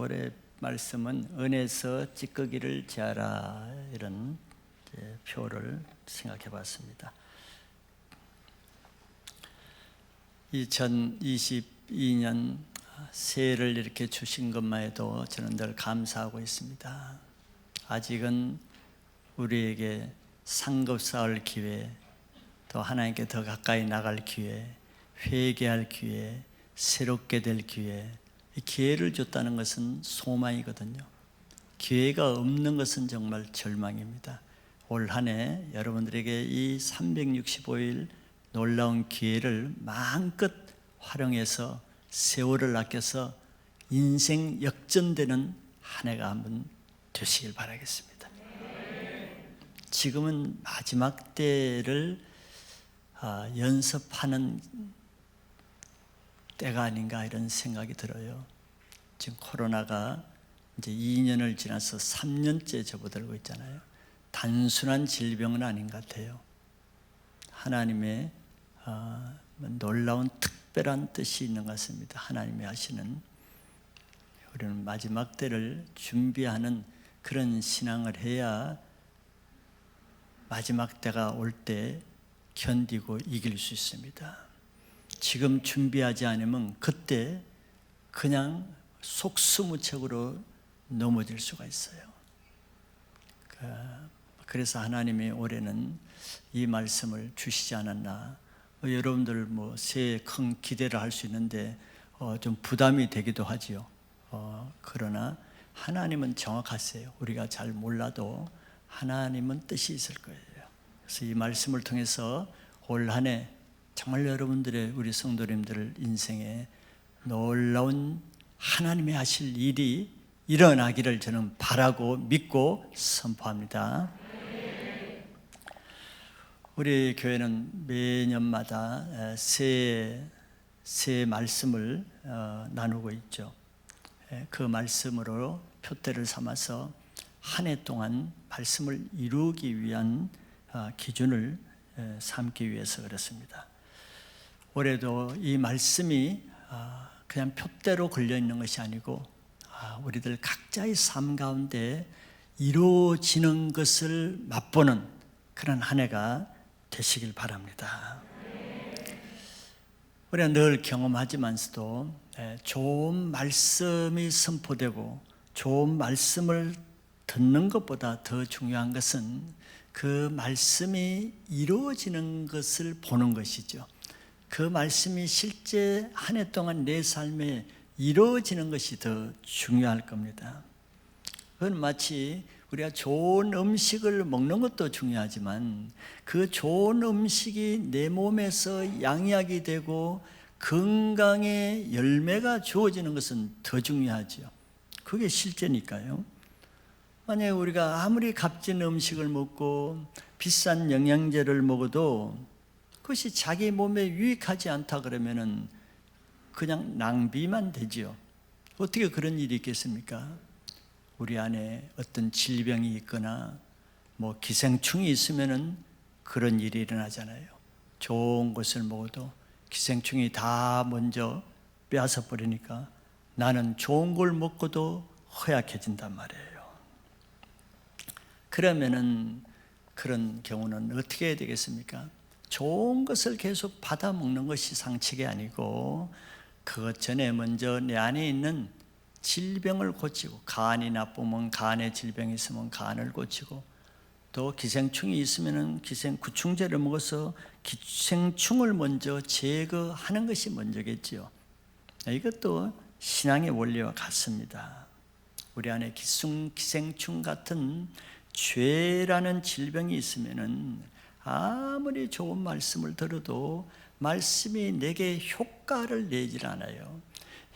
올해 말씀은 은에서 찌꺼기를 제하라, 이런 표를 생각해 봤습니다. 2022년 새해를 이렇게 주신 것만 해도 저는 늘 감사하고 있습니다. 아직은 우리에게 상급 쌓을 기회, 또 하나님께 더 가까이 나갈 기회, 회개할 기회, 새롭게 될 기회, 이 기회를 줬다는 것은 소망이거든요. 기회가 없는 것은 정말 절망입니다. 올 한 해 여러분들에게 이 365일 놀라운 기회를 마음껏 활용해서 세월을 아껴서 인생 역전되는 한 해가 한번 되시길 바라겠습니다. 지금은 마지막 때를 연습하는 때가 아닌가, 이런 생각이 들어요. 지금 코로나가 이제 2년을 지나서 3년째 접어들고 있잖아요. 단순한 질병은 아닌 것 같아요. 하나님의 놀라운 특별한 뜻이 있는 것 같습니다. 하나님이 하시는, 우리는 마지막 때를 준비하는 그런 신앙을 해야 마지막 때가 올 때 견디고 이길 수 있습니다. 지금 준비하지 않으면 그때 그냥 속수무책으로 넘어질 수가 있어요. 그래서 하나님이 올해는 이 말씀을 주시지 않았나. 여러분들 새해 큰 기대를 할 수 있는데 좀 부담이 되기도 하지요. 그러나 하나님은 정확하세요. 우리가 잘 몰라도 하나님은 뜻이 있을 거예요. 그래서 이 말씀을 통해서 올 한 해 정말 여러분들의, 우리 성도님들 인생에 놀라운 하나님이 하실 일이 일어나기를 저는 바라고 믿고 선포합니다. 우리 교회는 매년마다 새해 말씀을 나누고 있죠. 그 말씀으로 표대를 삼아서 한 해 동안 말씀을 이루기 위한 기준을 삼기 위해서 그렇습니다. 올해도 이 말씀이 그냥 표대로 걸려있는 것이 아니고 우리들 각자의 삶 가운데 이루어지는 것을 맛보는 그런 한 해가 되시길 바랍니다. 우리가 늘 경험하지만서도 좋은 말씀이 선포되고 좋은 말씀을 듣는 것보다 더 중요한 것은 그 말씀이 이루어지는 것을 보는 것이죠. 그 말씀이 실제 한 해 동안 내 삶에 이루어지는 것이 더 중요할 겁니다. 그건 마치 우리가 좋은 음식을 먹는 것도 중요하지만 그 좋은 음식이 내 몸에서 양약이 되고 건강의 열매가 주어지는 것은 더 중요하죠. 그게 실제니까요. 만약에 우리가 아무리 값진 음식을 먹고 비싼 영양제를 먹어도 그것이 자기 몸에 유익하지 않다 그러면은 그냥 낭비만 되지요. 어떻게 그런 일이 있겠습니까? 우리 안에 어떤 질병이 있거나 기생충이 있으면은 그런 일이 일어나잖아요. 좋은 것을 먹어도 기생충이 다 먼저 빼앗아 버리니까 나는 좋은 걸 먹고도 허약해진단 말이에요. 그러면은 그런 경우는 어떻게 해야 되겠습니까? 좋은 것을 계속 받아 먹는 것이 상책이 아니고 그것 전에 먼저 내 안에 있는 질병을 고치고, 간이 나쁘면 간에 질병이 있으면 간을 고치고, 또 기생충이 있으면 기생구충제를 먹어서 기생충을 먼저 제거하는 것이 먼저겠지요. 이것도 신앙의 원리와 같습니다. 우리 안에 기생충 같은 죄라는 질병이 있으면은 아무리 좋은 말씀을 들어도 말씀이 내게 효과를 내질 않아요.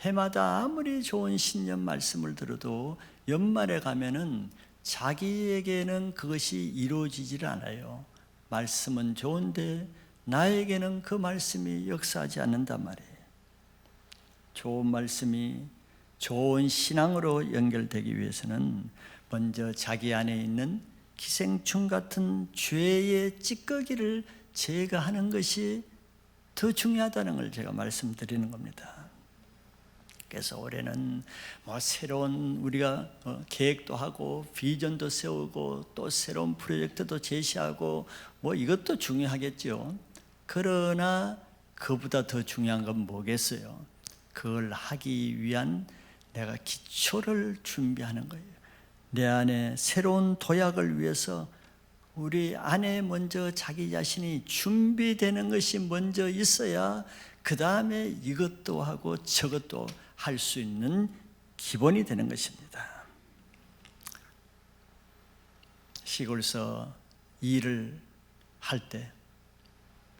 해마다 아무리 좋은 신년 말씀을 들어도 연말에 가면은 자기에게는 그것이 이루어지질 않아요. 말씀은 좋은데 나에게는 그 말씀이 역사하지 않는단 말이에요. 좋은 말씀이 좋은 신앙으로 연결되기 위해서는 먼저 자기 안에 있는 기생충 같은 죄의 찌꺼기를 제거하는 것이 더 중요하다는 걸 제가 말씀드리는 겁니다. 그래서 올해는 뭐 새로운 우리가 계획도 하고 비전도 세우고 또 새로운 프로젝트도 제시하고 뭐 이것도 중요하겠죠. 그러나 그보다 더 중요한 건 뭐겠어요? 그걸 하기 위한 내가 기초를 준비하는 거예요. 내 안에 새로운 도약을 위해서 우리 안에 먼저 자기 자신이 준비되는 것이 먼저 있어야 그 다음에 이것도 하고 저것도 할 수 있는 기본이 되는 것입니다. 시골서 일을 할 때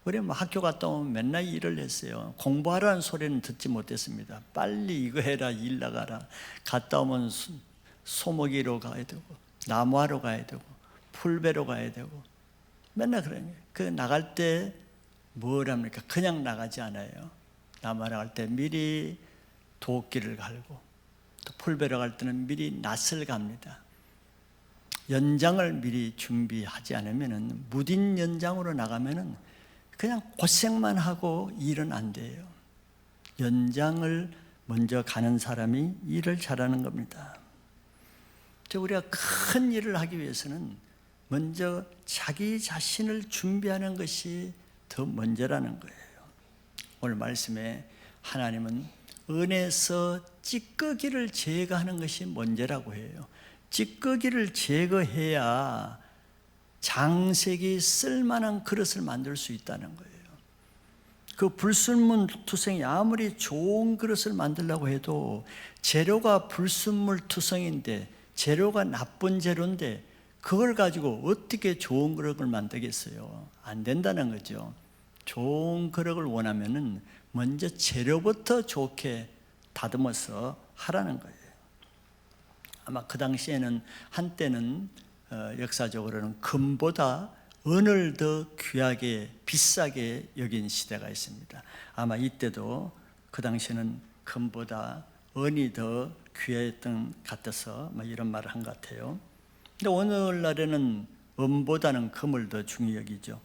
우리 뭐 학교 갔다 오면 맨날 일을 했어요. 공부하라는 소리는 듣지 못했습니다. 빨리 이거 해라, 일 나가라. 갔다 오면 소목이로 가야 되고 나무하러 가야 되고 풀베러 가야 되고 맨날 그런 거예요. 그 나갈 때 뭘 합니까? 그냥 나가지 않아요. 나무하러 갈 때 미리 도끼를 갈고 또 풀베러 갈 때는 미리 낫을 갑니다. 연장을 미리 준비하지 않으면 무딘 연장으로 나가면 그냥 고생만 하고 일은 안 돼요. 연장을 먼저 가는 사람이 일을 잘하는 겁니다. 우리가 큰 일을 하기 위해서는 먼저 자기 자신을 준비하는 것이 더 먼저라는 거예요. 오늘 말씀에 하나님은 은에서 찌꺼기를 제거하는 것이 먼저라고 해요. 찌꺼기를 제거해야 장색이 쓸만한 그릇을 만들 수 있다는 거예요. 그 불순물투성이 아무리 좋은 그릇을 만들려고 해도 재료가 불순물투성인데 재료가 나쁜 재료인데 그걸 가지고 어떻게 좋은 그릇을 만들겠어요? 안 된다는 거죠. 좋은 그릇을 원하면은 먼저 재료부터 좋게 다듬어서 하라는 거예요. 아마 그 당시에는 한때는 역사적으로는 금보다 은을 더 귀하게 비싸게 여긴 시대가 있습니다. 아마 이때도 그 당시에는 금보다 은이 더 귀했던 것 같아서 이런 말을 한 것 같아요. 근데 오늘날에는 은보다는 금을 더 중히 여기죠.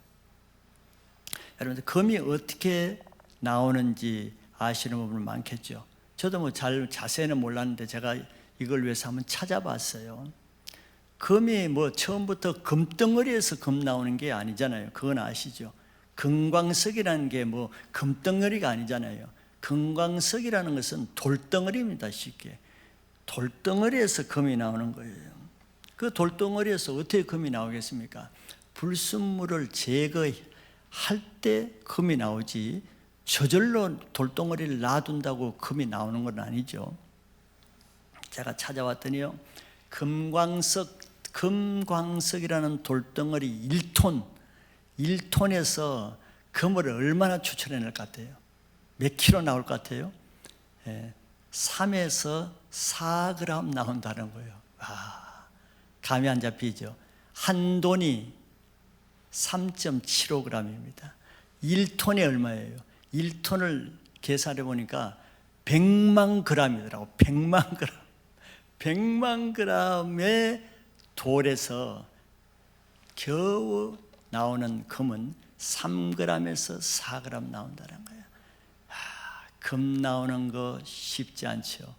여러분들 금이 어떻게 나오는지 아시는 분은 많겠죠. 저도 뭐 잘 자세히는 몰랐는데 제가 이걸 위해서 한번 찾아봤어요. 금이 뭐 처음부터 금덩어리에서 금 나오는 게 아니잖아요. 그건 아시죠? 금광석이라는 게 뭐 금덩어리가 아니잖아요. 금광석이라는 것은 돌덩어리입니다. 쉽게 돌덩어리에서 금이 나오는 거예요. 그 돌덩어리에서 어떻게 금이 나오겠습니까? 불순물을 제거할 때 금이 나오지 저절로 돌덩어리를 놔둔다고 금이 나오는 건 아니죠. 제가 찾아왔더니요, 금광석이라는 돌덩어리 1톤에서 금을 얼마나 추출해낼 것 같아요? 몇 킬로 나올 것 같아요? 3에서 4g 나온다는 거예요. 감이 안 잡히죠? 한 돈이 3.75g입니다. 1톤이 얼마예요? 1톤을 계산해 보니까 100만 g이더라고. 100만 g. 100만 g의 돌에서 겨우 나오는 금은 3g에서 4g 나온다는 거예요. 금 나오는 거 쉽지 않죠.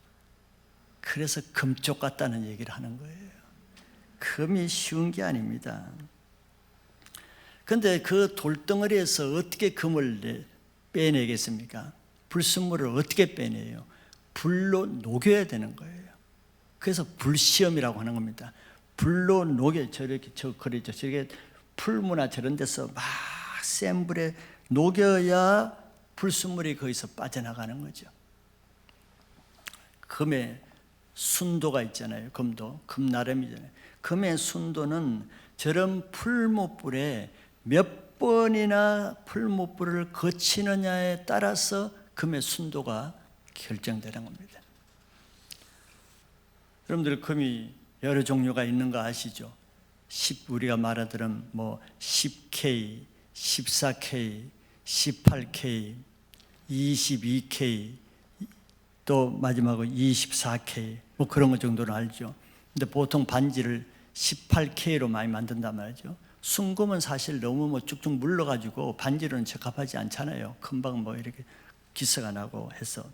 그래서 금쪽 같다는 얘기를 하는 거예요. 금이 쉬운 게 아닙니다. 그런데 그 돌덩어리에서 어떻게 금을 빼내겠습니까? 불순물을 어떻게 빼내요? 불로 녹여야 되는 거예요. 그래서 불시험이라고 하는 겁니다. 불로 녹여, 저렇게 풀무나 저런 데서 막 센 불에 녹여야 불순물이 거기서 빠져나가는 거죠. 금의 순도가 있잖아요. 금 나름이잖아요. 금의 순도는 저런 풀무불에 몇 번이나 풀무불을 거치느냐에 따라서 금의 순도가 결정되는 겁니다. 여러분들 금이 여러 종류가 있는 거 아시죠? 우리가 말하던 뭐 10K, 14K, 18K, 22K, 또 마지막으로 24K 뭐 그런 것 정도는 알죠. 근데 보통 반지를 18K로 많이 만든단 말이죠. 순금은 사실 너무 뭐 쭉쭉 물러가지고 반지로는 적합하지 않잖아요. 금방 뭐 이렇게 기스가 나고 해서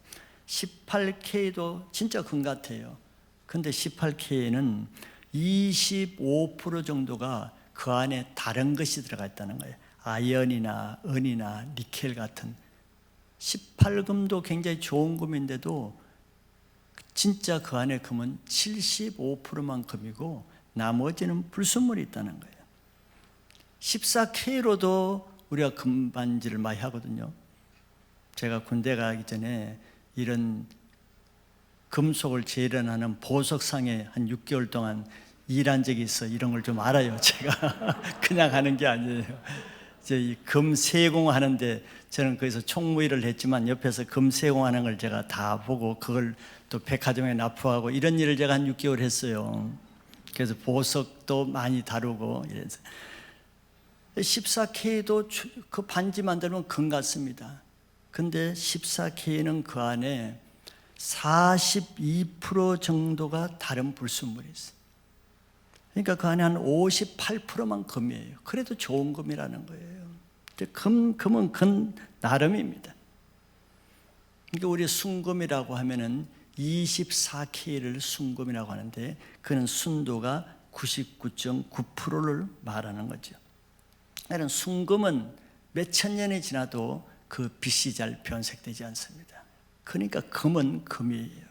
18K도 진짜 금 같아요. 근데 18K는 25% 정도가 그 안에 다른 것이 들어가 있다는 거예요. 아연이나 은이나 니켈 같은 18금도 굉장히 좋은 금인데도 진짜 그 안에 금은 75%만 금이고 나머지는 불순물이 있다는 거예요. 14K로도 우리가 금반지를 많이 하거든요. 제가 군대 가기 전에 이런 금속을 재련하는 보석상에 한 6개월 동안 일한 적이 있어. 이런 걸 좀 알아요. 제가 그냥 하는 게 아니에요. 이제 이 금 세공하는데 저는 거기서 총무일을 했지만 옆에서 금 세공하는 걸 제가 다 보고 그걸 또 백화점에 납품하고 이런 일을 제가 한 6개월 했어요. 그래서 보석도 많이 다루고 이래서 14K도 그 반지 만들면 금 같습니다. 근데 14K는 그 안에 42% 정도가 다른 불순물이 있어요. 그러니까 그 안에 한 58%만 금이에요. 그래도 좋은 금이라는 거예요. 금은 금 나름입니다. 그러니까 우리 순금이라고 하면은 24K를 순금이라고 하는데 그는 순도가 99.9%를 말하는 거죠. 그러니까 순금은 몇천 년이 지나도 그 빛이 잘 변색되지 않습니다. 그러니까 금은 금이에요.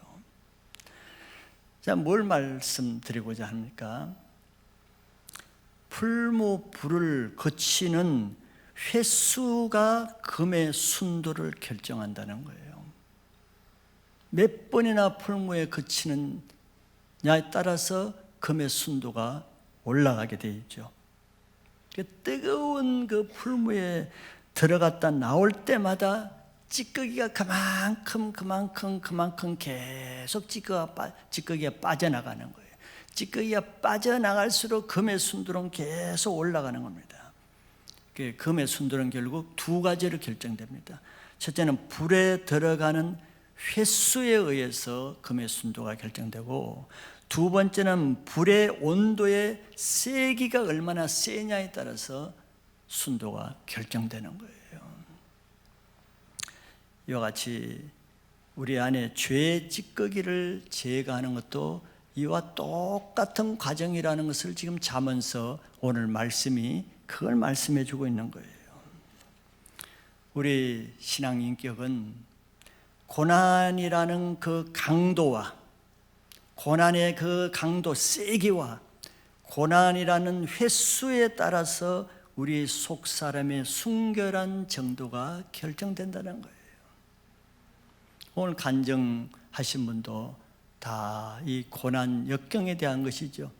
자, 뭘 말씀드리고자 합니까? 풀무 불을 거치는 횟수가 금의 순도를 결정한다는 거예요. 몇 번이나 풀무에 거치느냐에 따라서 금의 순도가 올라가게 되어 있죠. 뜨거운 그 풀무에 들어갔다 나올 때마다 찌꺼기가 그만큼 계속 찌꺼기가 빠져나가는 거예요. 찌꺼기가 빠져나갈수록 금의 순도는 계속 올라가는 겁니다. 금의 순도는 결국 두 가지로 결정됩니다. 첫째는 불에 들어가는 횟수에 의해서 금의 순도가 결정되고, 두 번째는 불의 온도의 세기가 얼마나 세냐에 따라서 순도가 결정되는 거예요. 이와 같이 우리 안에 죄의 찌꺼기를 제거하는 것도 이와 똑같은 과정이라는 것을 지금 잠언서 오늘 말씀이 그걸 말씀해 주고 있는 거예요. 우리 신앙 인격은 고난이라는 그 강도와, 고난의 그 강도 세기와 고난이라는 횟수에 따라서 우리 속 사람의 순결한 정도가 결정된다는 거예요. 오늘 간증하신 분도 다 이 고난 역경에 대한 것이죠.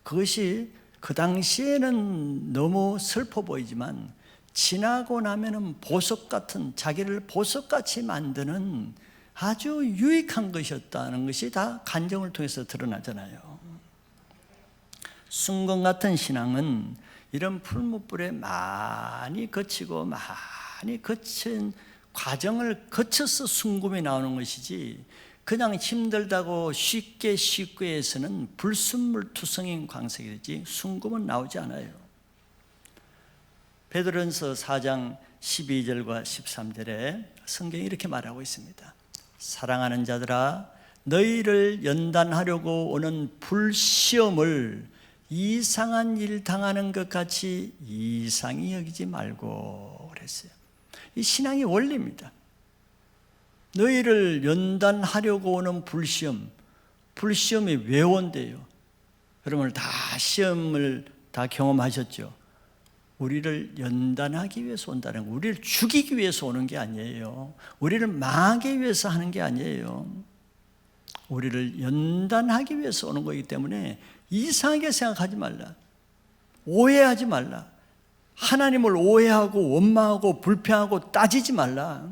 그것이 그 당시에는 너무 슬퍼 보이지만 지나고 나면은 보석 같은, 자기를 보석같이 만드는 아주 유익한 것이었다는 것이 다 간증을 통해서 드러나잖아요. 순금 같은 신앙은 이런 풀무불에 많이 거치고 많이 거친 과정을 거쳐서 순금이 나오는 것이지, 그냥 힘들다고 쉽게 해서는 불순물 투성인 광석이 되지 순금은 나오지 않아요. 베드로전서 4장 12절과 13절에 성경이 이렇게 말하고 있습니다. 사랑하는 자들아, 너희를 연단하려고 오는 불시험을 이상한 일 당하는 것 같이 이상히 여기지 말고 그랬어요. 이 신앙의 원리입니다. 너희를 연단하려고 오는 불시험이 왜 온대요? 여러분 다 시험을 다 경험하셨죠? 우리를 연단하기 위해서 온다는 거, 우리를 죽이기 위해서 오는 게 아니에요. 우리를 망하기 위해서 하는 게 아니에요. 우리를 연단하기 위해서 오는 거기 때문에 이상하게 생각하지 말라. 오해하지 말라. 하나님을 오해하고 원망하고 불평하고 따지지 말라.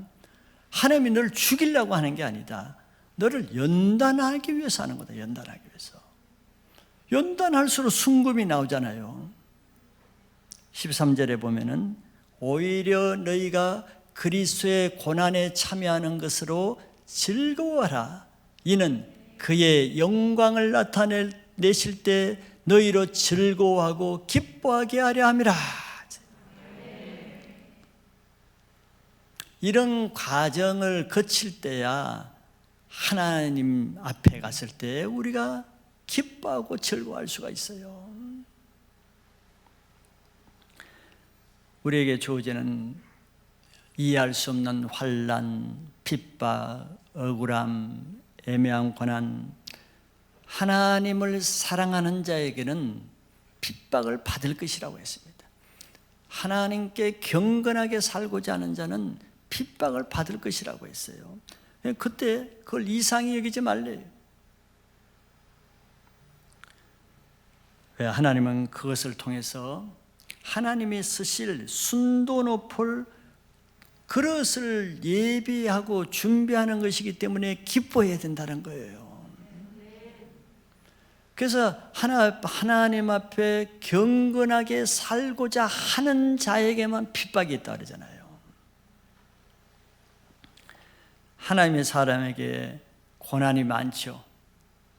하나님이 너를 죽이려고 하는 게 아니다. 너를 연단하기 위해서 하는 거다. 연단하기 위해서. 연단할수록 순금이 나오잖아요. 13절에 보면은 오히려 너희가 그리스도의 고난에 참여하는 것으로 즐거워하라. 이는 그의 영광을 나타내실 때 너희로 즐거워하고 기뻐하게 하려 함이라. 이런 과정을 거칠 때야 하나님 앞에 갔을 때 우리가 기뻐하고 즐거워할 수가 있어요. 우리에게 주어지는 이해할 수 없는 환난, 핍박, 억울함, 애매한 고난, 하나님을 사랑하는 자에게는 핍박을 받을 것이라고 했습니다. 하나님께 경건하게 살고자 하는 자는 핍박을 받을 것이라고 했어요. 그때 그걸 이상히 여기지 말래요. 왜? 하나님은 그것을 통해서 하나님이 쓰실 순도 높을 그릇을 예비하고 준비하는 것이기 때문에 기뻐해야 된다는 거예요. 그래서 하나님 앞에 경건하게 살고자 하는 자에게만 핍박이 있다 그러잖아요. 하나님의 사람에게 고난이 많죠.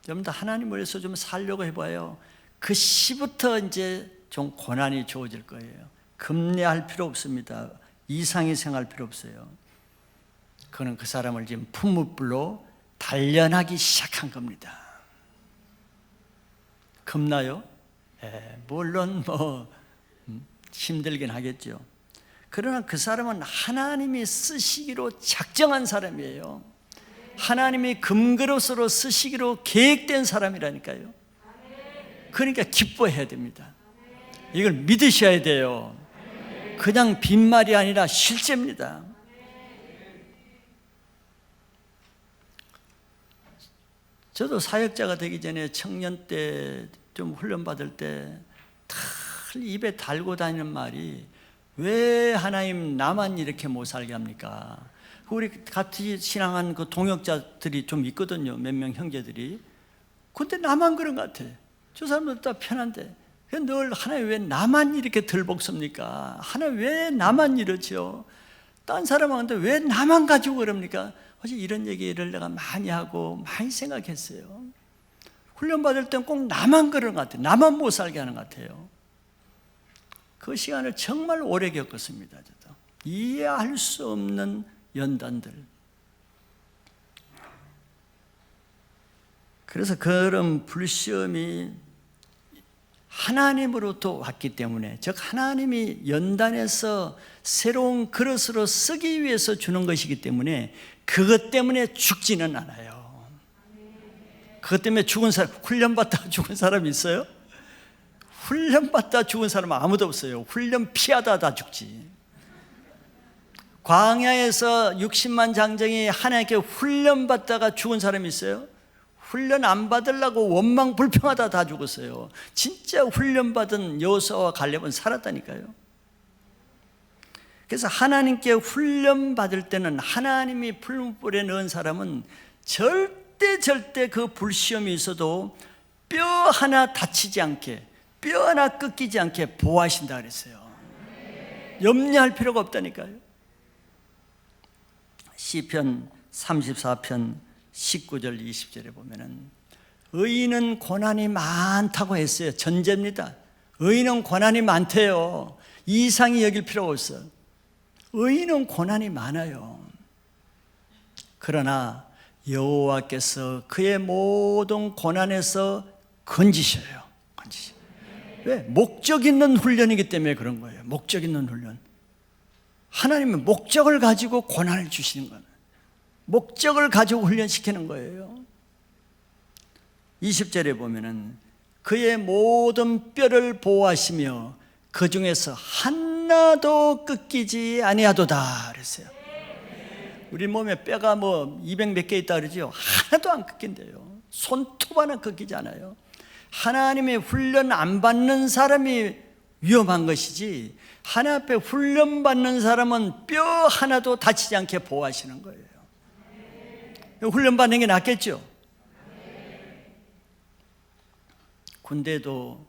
좀 더 하나님을 위해서 좀 살려고 해봐요. 그 시부터 이제 좀 고난이 주어질 거예요. 급례할 필요 없습니다. 이상히 생각할 필요 없어요. 그는 그 사람을 지금 품무불로 단련하기 시작한 겁니다. 겁나요? 물론 힘들긴 하겠죠. 그러나 그 사람은 하나님이 쓰시기로 작정한 사람이에요. 하나님이 금그릇으로 쓰시기로 계획된 사람이라니까요. 그러니까 기뻐해야 됩니다. 이걸 믿으셔야 돼요. 그냥 빈말이 아니라 실제입니다. 저도 사역자가 되기 전에 청년 때 좀 훈련받을 때 늘 입에 달고 다니는 말이, 왜 하나님 나만 이렇게 못 살게 합니까? 우리 같이 신앙한 그 동역자들이 좀 있거든요. 몇 명 형제들이. 근데 나만 그런 것 같아. 저 사람들 다 편한데 늘 하나님 왜 나만 이렇게 덜벅습니까? 하나님 왜 나만 이러죠? 딴 사람한테 왜 나만 가지고 그럽니까? 어제 이런 얘기를 내가 많이 하고 많이 생각했어요. 훈련받을 땐 꼭 나만 그런 것 같아요. 나만 못 살게 하는 것 같아요. 그 시간을 정말 오래 겪었습니다. 저도. 이해할 수 없는 연단들. 그래서 그런 불시험이 하나님으로부터 왔기 때문에, 즉 하나님이 연단해서 새로운 그릇으로 쓰기 위해서 주는 것이기 때문에 그것 때문에 죽지는 않아요. 그것 때문에 죽은 사람, 훈련받다가 죽은 사람이 있어요? 훈련받다 죽은 사람은 아무도 없어요. 훈련 피하다 다 죽지. 광야에서 60만 장정이 하나님께 훈련받다가 죽은 사람이 있어요? 훈련 안 받으려고 원망 불평하다 다 죽었어요. 진짜 훈련받은 여호수아와 갈렙은 살았다니까요. 그래서 하나님께 훈련받을 때는, 하나님이 풀무불에 넣은 사람은 절대 그 불시험이 있어도 뼈 하나 다치지 않게, 뼈 하나 꺾이지 않게 보호하신다 그랬어요. 염려할 필요가 없다니까요. 시편 34편 19절 20절에 보면은 의인은 고난이 많다고 했어요. 전제입니다. 의인은 고난이 많대요. 이상히 여길 필요가 없어요. 의인은 고난이 많아요. 그러나 여호와께서 그의 모든 고난에서 건지셔요. 왜? 목적 있는 훈련이기 때문에 그런 거예요. 목적 있는 훈련. 하나님은 목적을 가지고 고난을 주시는 거예요. 목적을 가지고 훈련시키는 거예요. 20절에 보면은 그의 모든 뼈를 보호하시며 그 중에서 하나도 꺾이지 아니하도다 그랬어요. 우리 몸에 뼈가 200 몇 개 있다 그러죠. 하나도 안 꺾인대요. 손톱 하나 꺾이지 않아요. 하나님의 훈련 안 받는 사람이 위험한 것이지, 하나님 앞에 훈련 받는 사람은 뼈 하나도 다치지 않게 보호하시는 거예요. 훈련 받는 게 낫겠죠. 군대도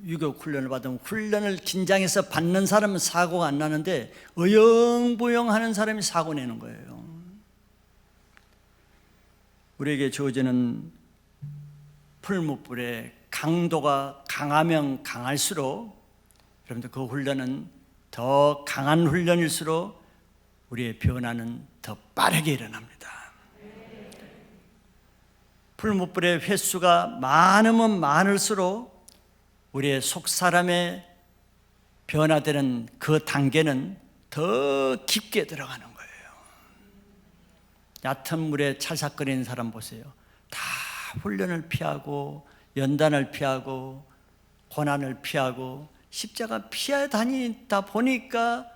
유격 훈련을 받으면 훈련을 긴장해서 받는 사람은 사고가 안 나는데 어영부영 하는 사람이 사고 내는 거예요. 우리에게 주어지는 풀무불의 강도가 강하면 강할수록, 여러분들 그 훈련은 더 강한 훈련일수록 우리의 변화는 더 빠르게 일어납니다. 풀무불의 횟수가 많으면 많을수록 우리의 속사람의 변화되는 그 단계는 더 깊게 들어가는 거예요. 얕은 물에 찰싹거리는 사람 보세요. 다 훈련을 피하고 연단을 피하고 고난을 피하고 십자가 피해 다니다 보니까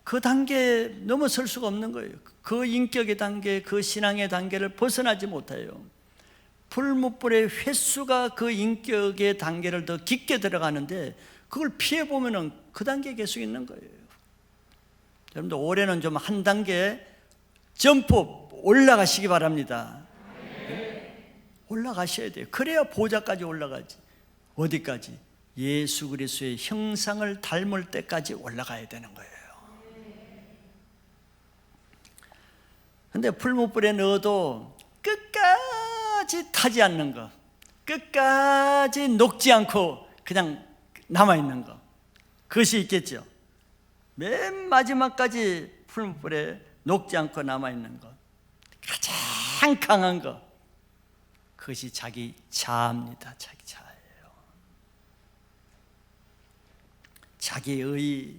그 단계에 넘어설 수가 없는 거예요. 그 인격의 단계, 그 신앙의 단계를 벗어나지 못해요. 풀무불의 횟수가 그 인격의 단계를 더 깊게 들어가는데 그걸 피해보면 그 단계에 계속 있는 거예요. 여러분들 올해는 좀 한 단계 점프 올라가시기 바랍니다. 올라가셔야 돼요. 그래야 보좌까지 올라가지. 어디까지? 예수 그리스도의 형상을 닮을 때까지 올라가야 되는 거예요. 근데 풀무불에 넣어도 끝까지 타지 않는 거, 끝까지 녹지 않고 그냥 남아있는 거, 그것이 있겠죠. 맨 마지막까지 풀무불에 녹지 않고 남아있는 것, 가장 강한 것, 그것이 자기 자아입니다. 자기 자아예요. 자기의,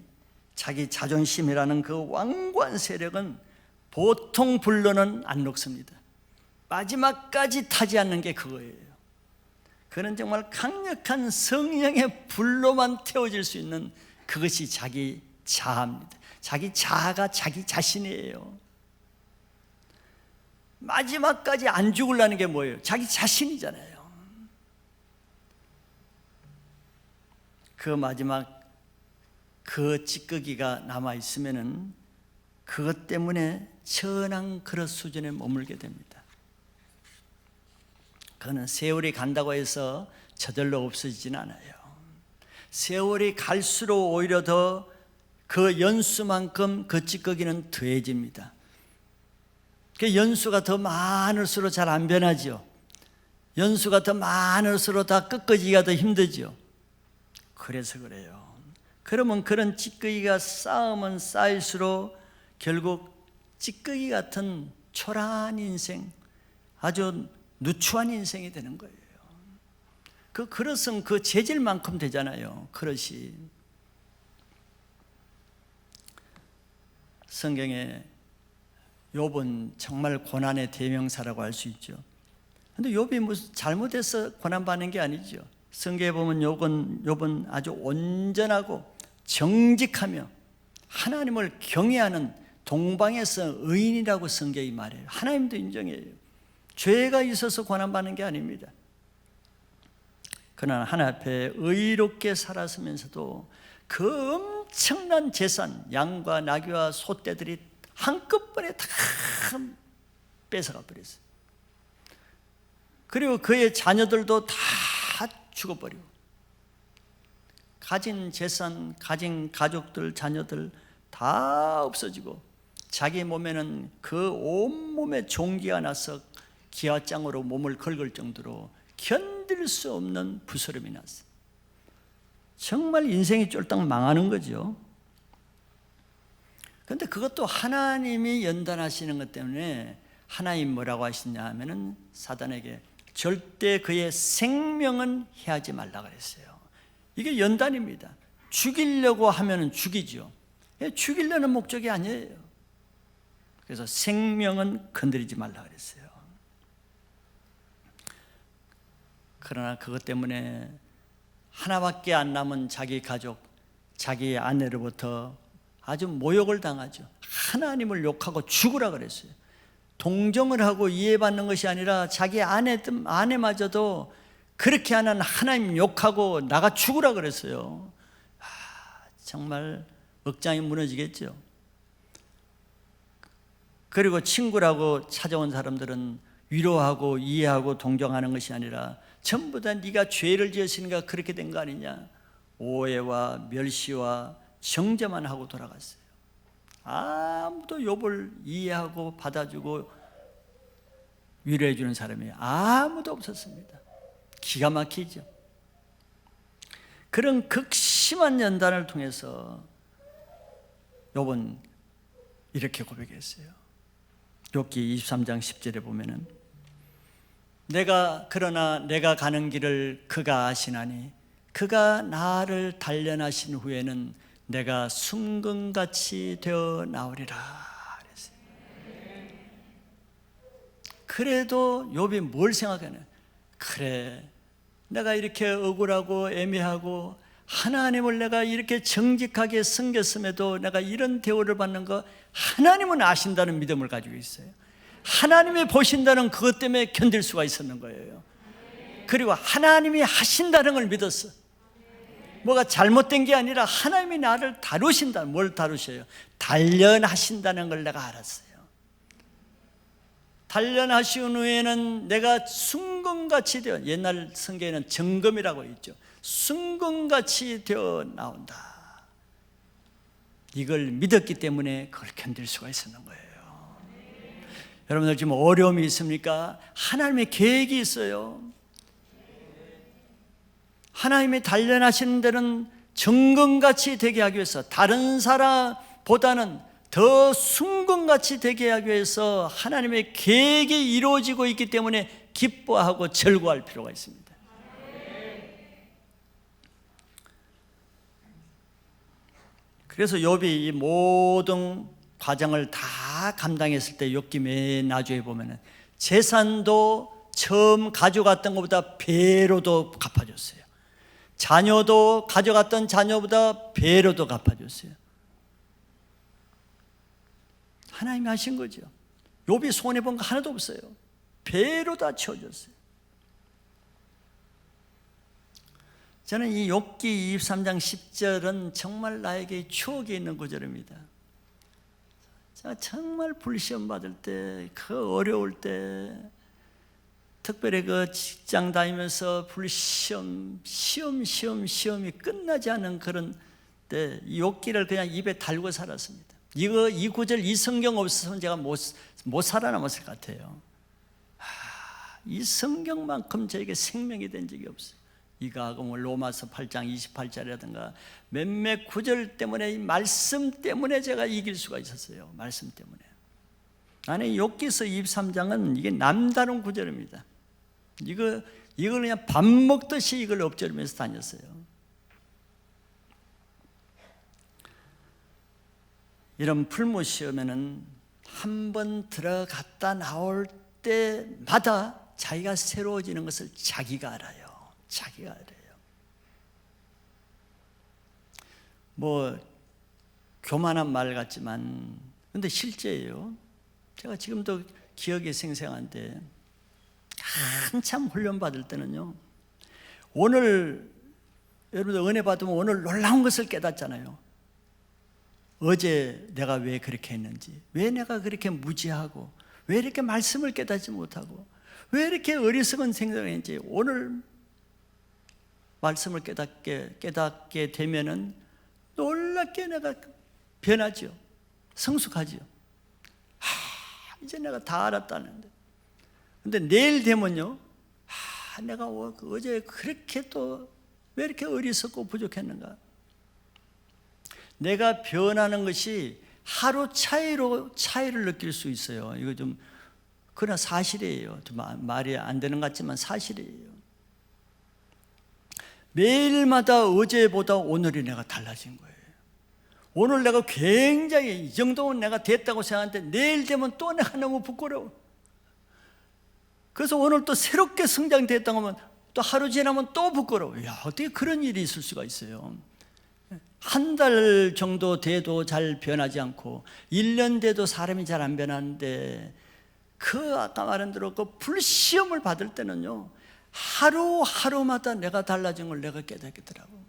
자기 자존심이라는 그 완고한 세력은 보통 불로는 안 녹습니다. 마지막까지 타지 않는 게 그거예요. 그는 정말 강력한 성령의 불로만 태워질 수 있는 그것이 자기 자아입니다. 자기 자아가 자기 자신이에요. 마지막까지 안 죽으려는 게 뭐예요? 자기 자신이잖아요. 그 마지막 그 찌꺼기가 남아있으면은 그것 때문에 천한 그릇 수준에 머물게 됩니다. 그거는 세월이 간다고 해서 저절로 없어지진 않아요. 세월이 갈수록 오히려 더 그 연수만큼 그 찌꺼기는 더해집니다. 그 연수가 더 많을수록 잘 안 변하죠. 연수가 더 많을수록 다 꺾어지기가 더 힘들죠. 그래서 그래요. 그러면 그런 찌꺼기가 쌓으면 쌓일수록 결국 찌꺼기 같은 초라한 인생, 아주 누추한 인생이 되는 거예요. 그 그릇은 그 재질만큼 되잖아요. 그릇이. 성경에 욥은 정말 고난의 대명사라고 할 수 있죠. 그런데 욥이 무슨 잘못해서 고난받는 게 아니죠. 성경에 보면 욥은 아주 온전하고 정직하며 하나님을 경외하는 동방에서 의인이라고 성경이 말해요. 하나님도 인정해요. 죄가 있어서 고난받는 게 아닙니다. 그러나 하나님 앞에 의롭게 살았으면서도 그 엄청난 재산, 양과 나귀와 소떼들이 한꺼번에 다 뺏어가 버렸어요. 그리고 그의 자녀들도 다 죽어버리고, 가진 재산, 가진 가족들, 자녀들 다 없어지고, 자기 몸에는 그 온몸에 종기가 나서 기아장으로 몸을 긁을 정도로 견딜 수 없는 부스럼이 났어요. 정말 인생이 쫄딱 망하는 거죠. 그런데 그것도 하나님이 연단하시는 것 때문에 하나님 뭐라고 하시냐 하면은 사단에게 절대 그의 생명은 해하지 말라 그랬어요. 이게 연단입니다. 죽이려고 하면은 죽이죠. 죽이려는 목적이 아니에요. 그래서 생명은 건드리지 말라 그랬어요. 그러나 그것 때문에 하나밖에 안 남은 자기 가족, 자기 아내로부터 아주 모욕을 당하죠. 하나님을 욕하고 죽으라 그랬어요. 동정을 하고 이해받는 것이 아니라 자기 아내마저도 그렇게 하는 하나님 욕하고 나가 죽으라 그랬어요. 정말 억장이 무너지겠죠. 그리고 친구라고 찾아온 사람들은 위로하고 이해하고 동정하는 것이 아니라 전부 다 네가 죄를 지었으니까 그렇게 된 거 아니냐, 오해와 멸시와 정죄만 하고 돌아갔어요. 아무도 욥을 이해하고 받아주고 위로해 주는 사람이 아무도 없었습니다. 기가 막히죠. 그런 극심한 연단을 통해서 욥은 이렇게 고백했어요. 욥기 23장 10절에 보면은 그러나 내가 가는 길을 그가 아시나니 그가 나를 단련하신 후에는 내가 순금같이 되어 나오리라 그랬어요. 그래도 욥이 뭘 생각하냐? 그래, 내가 이렇게 억울하고 애매하고 하나님을 내가 이렇게 정직하게 섬겼음에도 내가 이런 대우를 받는 거 하나님은 아신다는 믿음을 가지고 있어요. 하나님이 보신다는 그것 때문에 견딜 수가 있었는 거예요. 그리고 하나님이 하신다는 걸 믿었어. 뭐가 잘못된 게 아니라 하나님이 나를 다루신다. 뭘 다루셔요? 단련하신다는 걸 내가 알았어요. 단련하신 후에는 내가 순금같이 되어, 옛날 성경에는 정금이라고 있죠. 순금같이 되어 나온다. 이걸 믿었기 때문에 그걸 견딜 수가 있었는 거예요. 여러분들 지금 어려움이 있습니까? 하나님의 계획이 있어요. 하나님이 단련하시는 데는 정금같이 되게 하기 위해서, 다른 사람보다는 더 순금같이 되게 하기 위해서 하나님의 계획이 이루어지고 있기 때문에 기뻐하고 즐거워할 필요가 있습니다. 그래서 욥이 이 모든 과정을 다 감당했을 때 욥기 맨 나중에 보면은 재산도 처음 가져갔던 것보다 배로도 갚아줬어요. 자녀도 가져갔던 자녀보다 배로도 갚아줬어요. 하나님이 하신 거죠. 욥이 손해본 거 하나도 없어요. 배로 다 채워줬어요. 저는 이 욥기 23장 10절은 정말 나에게 추억이 있는 구절입니다. 제가 정말 불시험 받을 때, 그 어려울 때, 특별히 그 직장 다니면서 시험이 끝나지 않은 그런 때 이 욥기를 그냥 입에 달고 살았습니다. 이 구절, 이 성경 없어서는 제가 못 살아남았을 것 같아요. 이 성경만큼 저에게 생명이 된 적이 없어요. 이가 로마서 8장 28절이라든가 몇몇 구절 때문에, 이 말씀 때문에 제가 이길 수가 있었어요. 말씀 때문에. 아니, 욥기서 23장은 이게 남다른 구절입니다. 이걸 그냥 밥 먹듯이 이걸 엎저리면서 다녔어요. 이런 풀무 시험에는 한 번 들어갔다 나올 때마다 자기가 새로워지는 것을 자기가 알아요. 자기가 알아요. 뭐 교만한 말 같지만 근데 실제예요. 제가 지금도 기억이 생생한데, 한참 훈련 받을 때는요, 오늘 여러분들 은혜 받으면 오늘 놀라운 것을 깨닫잖아요. 어제 내가 왜 그렇게 했는지, 왜 내가 그렇게 무지하고, 왜 이렇게 말씀을 깨닫지 못하고, 왜 이렇게 어리석은 생각을 했는지, 오늘 말씀을 깨닫게 되면은 놀랍게 내가 변하죠. 성숙하죠. 이제 내가 다 알았다는데. 근데 내일 되면요, 내가 어제 그렇게 또 왜 이렇게 어리석고 부족했는가. 내가 변하는 것이 하루 차이를 느낄 수 있어요. 이거 좀 그러나 사실이에요. 좀 말이 안 되는 것 같지만 사실이에요. 매일마다 어제보다 오늘이 내가 달라진 거예요. 오늘 내가 굉장히 이 정도면 내가 됐다고 생각하는데 내일 되면 또 내가 너무 부끄러워. 그래서 오늘 또 새롭게 성장됐다고 하면 또 하루 지나면 또 부끄러워. 야, 어떻게 그런 일이 있을 수가 있어요. 한 달 정도 돼도 잘 변하지 않고 1년 돼도 사람이 잘 안 변하는데, 그 아까 말한 대로 그 불시험을 받을 때는요, 하루하루마다 내가 달라진 걸 내가 깨닫겠더라고.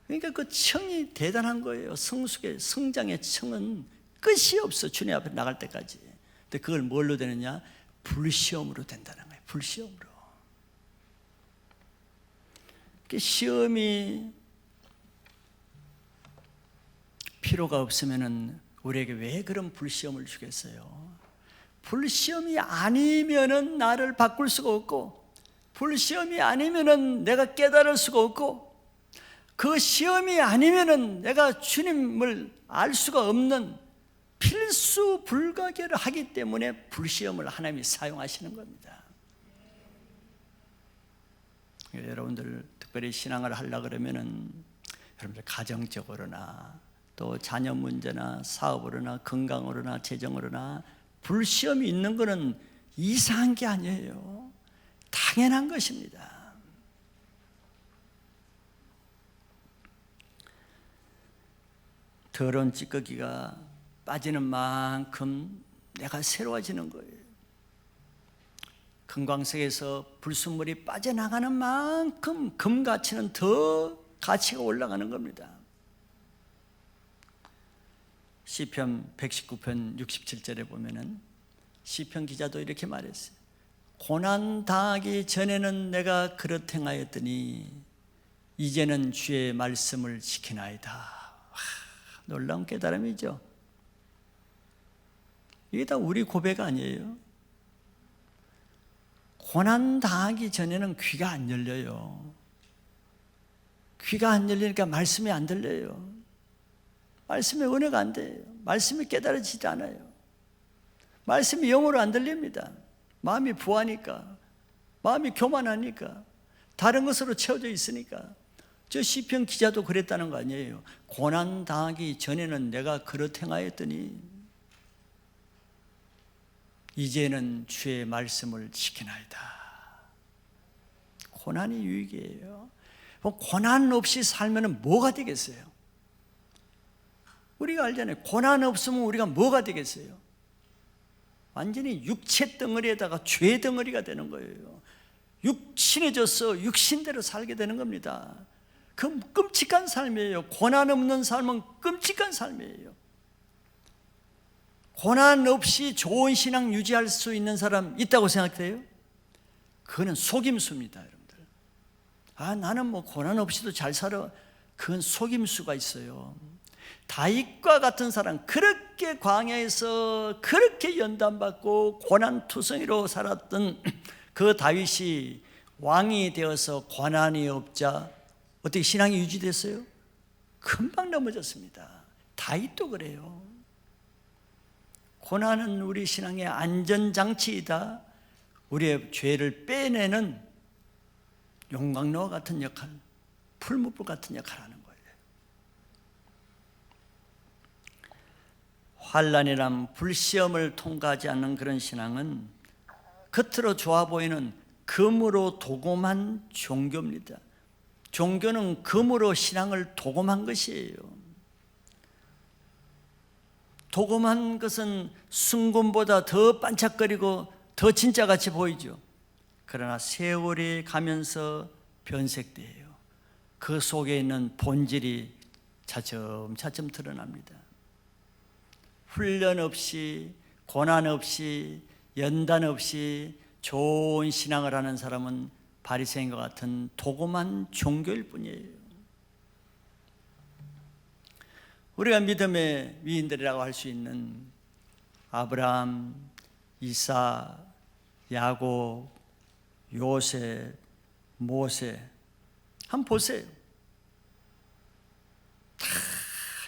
그러니까 그 층이 대단한 거예요. 성장의 층은 끝이 없어. 주님 앞에 나갈 때까지. 근데 그걸 뭘로 되느냐? 불시험으로 된다는 거예요. 불시험으로. 시험이 필요가 없으면은 우리에게 왜 그런 불시험을 주겠어요? 불시험이 아니면은 나를 바꿀 수가 없고, 불시험이 아니면은 내가 깨달을 수가 없고, 그 시험이 아니면은 내가 주님을 알 수가 없는 필수 필수불가결을 하기 때문에 불시험을 하나님이 사용하시는 겁니다. 여러분들 특별히 신앙을 하려고 그러면은 여러분들 가정적으로나 또 자녀 문제나 사업으로나 건강으로나 재정으로나 불시험이 있는 것은 이상한 게 아니에요. 당연한 것입니다. 더러운 찌꺼기가 빠지는 만큼 내가 새로워지는 거예요. 금광석에서 불순물이 빠져나가는 만큼 금 가치는 더 가치가 올라가는 겁니다. 시편 119편 67절에 보면은 시편 기자도 이렇게 말했어요. 고난 당하기 전에는 내가 그렇 행하였더니 이제는 주의 말씀을 지키나이다. 와, 놀라운 깨달음이죠. 이게 다 우리 고백 아니에요? 고난 당하기 전에는 귀가 안 열려요. 귀가 안 열리니까 말씀이 안 들려요. 말씀의 은혜가 안 돼요. 말씀이 깨달아지지 않아요. 말씀이 영어로 안 들립니다. 마음이 부하니까, 마음이 교만하니까, 다른 것으로 채워져 있으니까. 저 시편 기자도 그랬다는 거 아니에요. 고난 당하기 전에는 내가 그렇 행하였더니 이제는 주의 말씀을 지키나이다. 고난이 유익이에요. 고난 없이 살면 뭐가 되겠어요? 우리가 알잖아요. 고난 없으면 우리가 뭐가 되겠어요? 완전히 육체 덩어리에다가 죄 덩어리가 되는 거예요. 육신해져서 육신대로 살게 되는 겁니다. 그 끔찍한 삶이에요. 고난 없는 삶은 끔찍한 삶이에요. 고난 없이 좋은 신앙 유지할 수 있는 사람 있다고 생각돼요? 그거는 속임수입니다, 여러분들. 나는 뭐 고난 없이도 잘 살아. 그건 속임수가 있어요. 다윗과 같은 사람, 그렇게 광야에서 그렇게 연단받고 고난투성이로 살았던 그 다윗이 왕이 되어서 고난이 없자 어떻게 신앙이 유지됐어요? 금방 넘어졌습니다. 다윗도 그래요. 고난은 우리 신앙의 안전장치이다. 우리의 죄를 빼내는 용광로와 같은 역할, 풀무불 같은 역할을 하는 거예요. 환난이란 불시험을 통과하지 않는 그런 신앙은 겉으로 좋아 보이는 금으로 도금한 종교입니다. 종교는 금으로 신앙을 도금한 것이에요. 도금한 것은 순금보다 더 반짝거리고 더 진짜같이 보이죠. 그러나 세월이 가면서 변색돼요. 그 속에 있는 본질이 차츰차츰 드러납니다. 훈련 없이, 고난 없이, 연단 없이 좋은 신앙을 하는 사람은 바리새인과 같은 도금한 종교일 뿐이에요. 우리가 믿음의 위인들이라고 할 수 있는 아브라함, 이사, 야곱, 요셉, 모세 한번 보세요. 다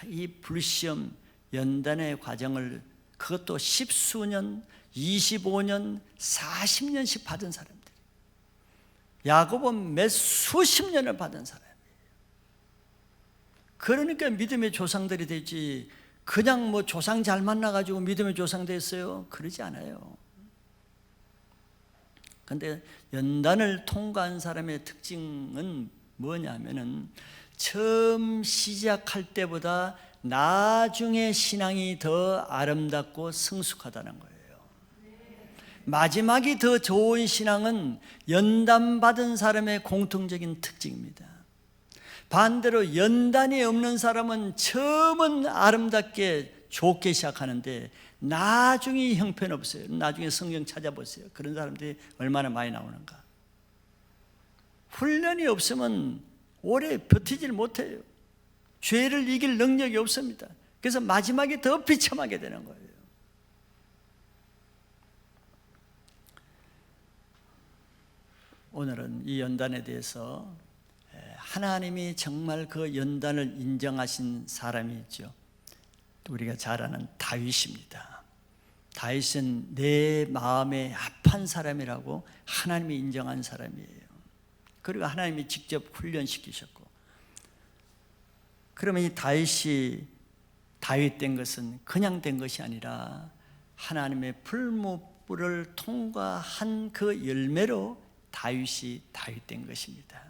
이 불시험 연단의 과정을 그것도 10수년, 25년, 40년씩 받은 사람들. 야곱은 몇 수십 년을 받은 사람이에요. 그러니까 믿음의 조상들이 되지, 그냥 뭐 조상 잘 만나가지고 믿음의 조상 됐어요? 그러지 않아요. 그런데 연단을 통과한 사람의 특징은 뭐냐면은 처음 시작할 때보다 나중에 신앙이 더 아름답고 성숙하다는 거예요. 마지막이 더 좋은 신앙은 연단받은 사람의 공통적인 특징입니다. 반대로 연단이 없는 사람은 처음은 아름답게 좋게 시작하는데 나중에 형편없어요. 나중에 성경 찾아보세요. 그런 사람들이 얼마나 많이 나오는가. 훈련이 없으면 오래 버티질 못해요. 죄를 이길 능력이 없습니다. 그래서 마지막에 더 비참하게 되는 거예요. 오늘은 이 연단에 대해서 하나님이 정말 그 연단을 인정하신 사람이 있죠. 우리가 잘 아는 다윗입니다. 다윗은 내 마음에 합한 사람이라고 하나님이 인정한 사람이에요. 그리고 하나님이 직접 훈련시키셨고, 그러면 이 다윗이 다윗 된 것은 그냥 된 것이 아니라 하나님의 풀무불을 통과한 그 열매로 다윗이 다윗 된 것입니다.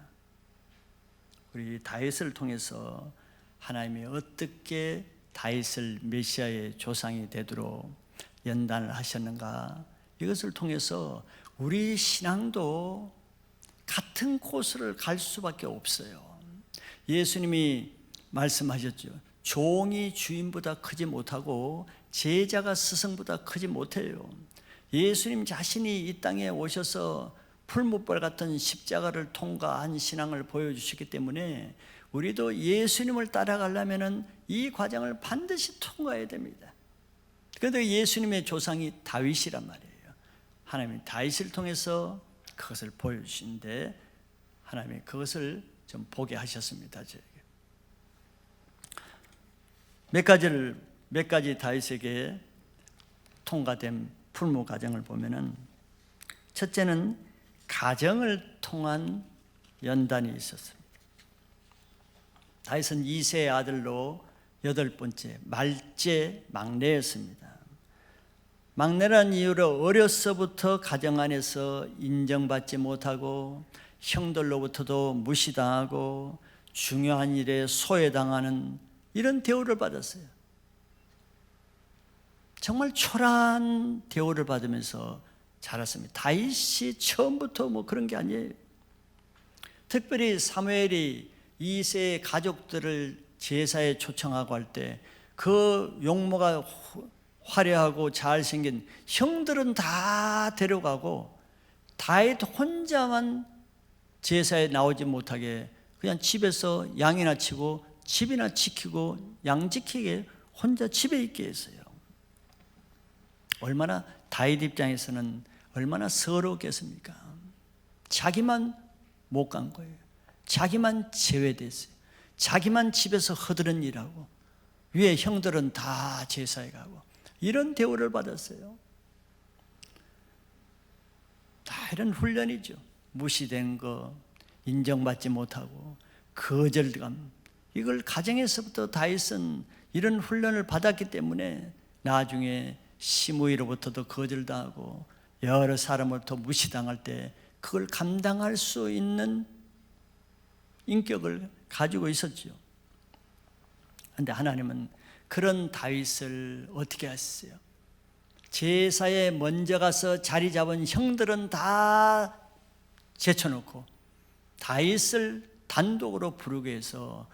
우리 다윗을 통해서 하나님이 어떻게 다윗을 메시아의 조상이 되도록 연단을 하셨는가, 이것을 통해서 우리 신앙도 같은 코스를 갈 수밖에 없어요. 예수님이 말씀하셨죠. 종이 주인보다 크지 못하고 제자가 스승보다 크지 못해요. 예수님 자신이 이 땅에 오셔서 풀무불 같은 십자가를 통과한 신앙을 보여주시기 때문에 우리도 예수님을 따라가려면 이 과정을 반드시 통과해야 됩니다. 그런데 예수님의 조상이 다윗이란 말이에요. 하나님이 다윗을 통해서 그것을 보여주신데 하나님이 그것을 좀 보게 하셨습니다. 저에게 몇 가지 다윗에게 통과된 풀무 과정을 보면은, 첫째는 가정을 통한 연단이 있었습니다. 다윗은 2세의 아들로 8번째 말제 막내였습니다. 막내란 이유로 어려서부터 가정 안에서 인정받지 못하고 형들로부터도 무시당하고 중요한 일에 소외당하는 이런 대우를 받았어요. 정말 초라한 대우를 받으면서 자랐습니다. 다윗이 처음부터 뭐 그런 게 아니에요. 특별히 사무엘이 2세의 가족들을 제사에 초청하고 할 때 그 용모가 화려하고 잘생긴 형들은 다 데려가고 다윗 혼자만 제사에 나오지 못하게 그냥 집에서 양이나 치고 집이나 지키고 양 지키게 혼자 집에 있게 했어요. 얼마나 다윗 입장에서는 얼마나 서러웠겠습니까? 자기만 못 간 거예요. 자기만 제외됐어요. 자기만 집에서 허드렛 일하고 위에 형들은 다 제사에 가고 이런 대우를 받았어요. 다 이런 훈련이죠. 무시된 거, 인정받지 못하고 거절감, 이걸 가정에서부터 다윗은 이런 훈련을 받았기 때문에 나중에 시므이로부터도 거절당하고 여러 사람으로부터 무시당할 때 그걸 감당할 수 있는 인격을 가지고 있었죠. 그런데 하나님은 그런 다윗을 어떻게 하셨어요? 제사에 먼저 가서 자리 잡은 형들은 다 제쳐놓고 다윗을 단독으로 부르게 해서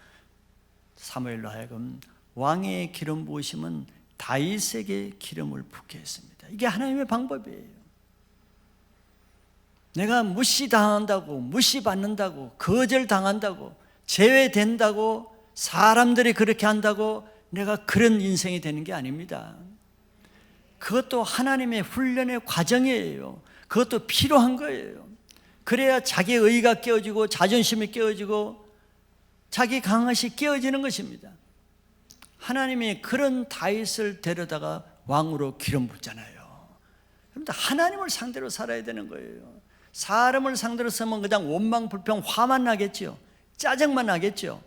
사무엘로 하여금 왕의 기름 부으심은 다윗에게 기름을 붓게 했습니다. 이게 하나님의 방법이에요. 내가 무시당한다고, 무시받는다고, 거절당한다고, 제외된다고, 사람들이 그렇게 한다고 내가 그런 인생이 되는 게 아닙니다. 그것도 하나님의 훈련의 과정이에요. 그것도 필요한 거예요. 그래야 자기의 의가 깨어지고 자존심이 깨어지고 자기 강함이 깨어지는 것입니다. 하나님이 그런 다윗을 데려다가 왕으로 기름 붓잖아요. 그런데 하나님을 상대로 살아야 되는 거예요. 사람을 상대로 쓰면 그냥 원망, 불평, 화만 나겠죠. 짜증만 나겠죠.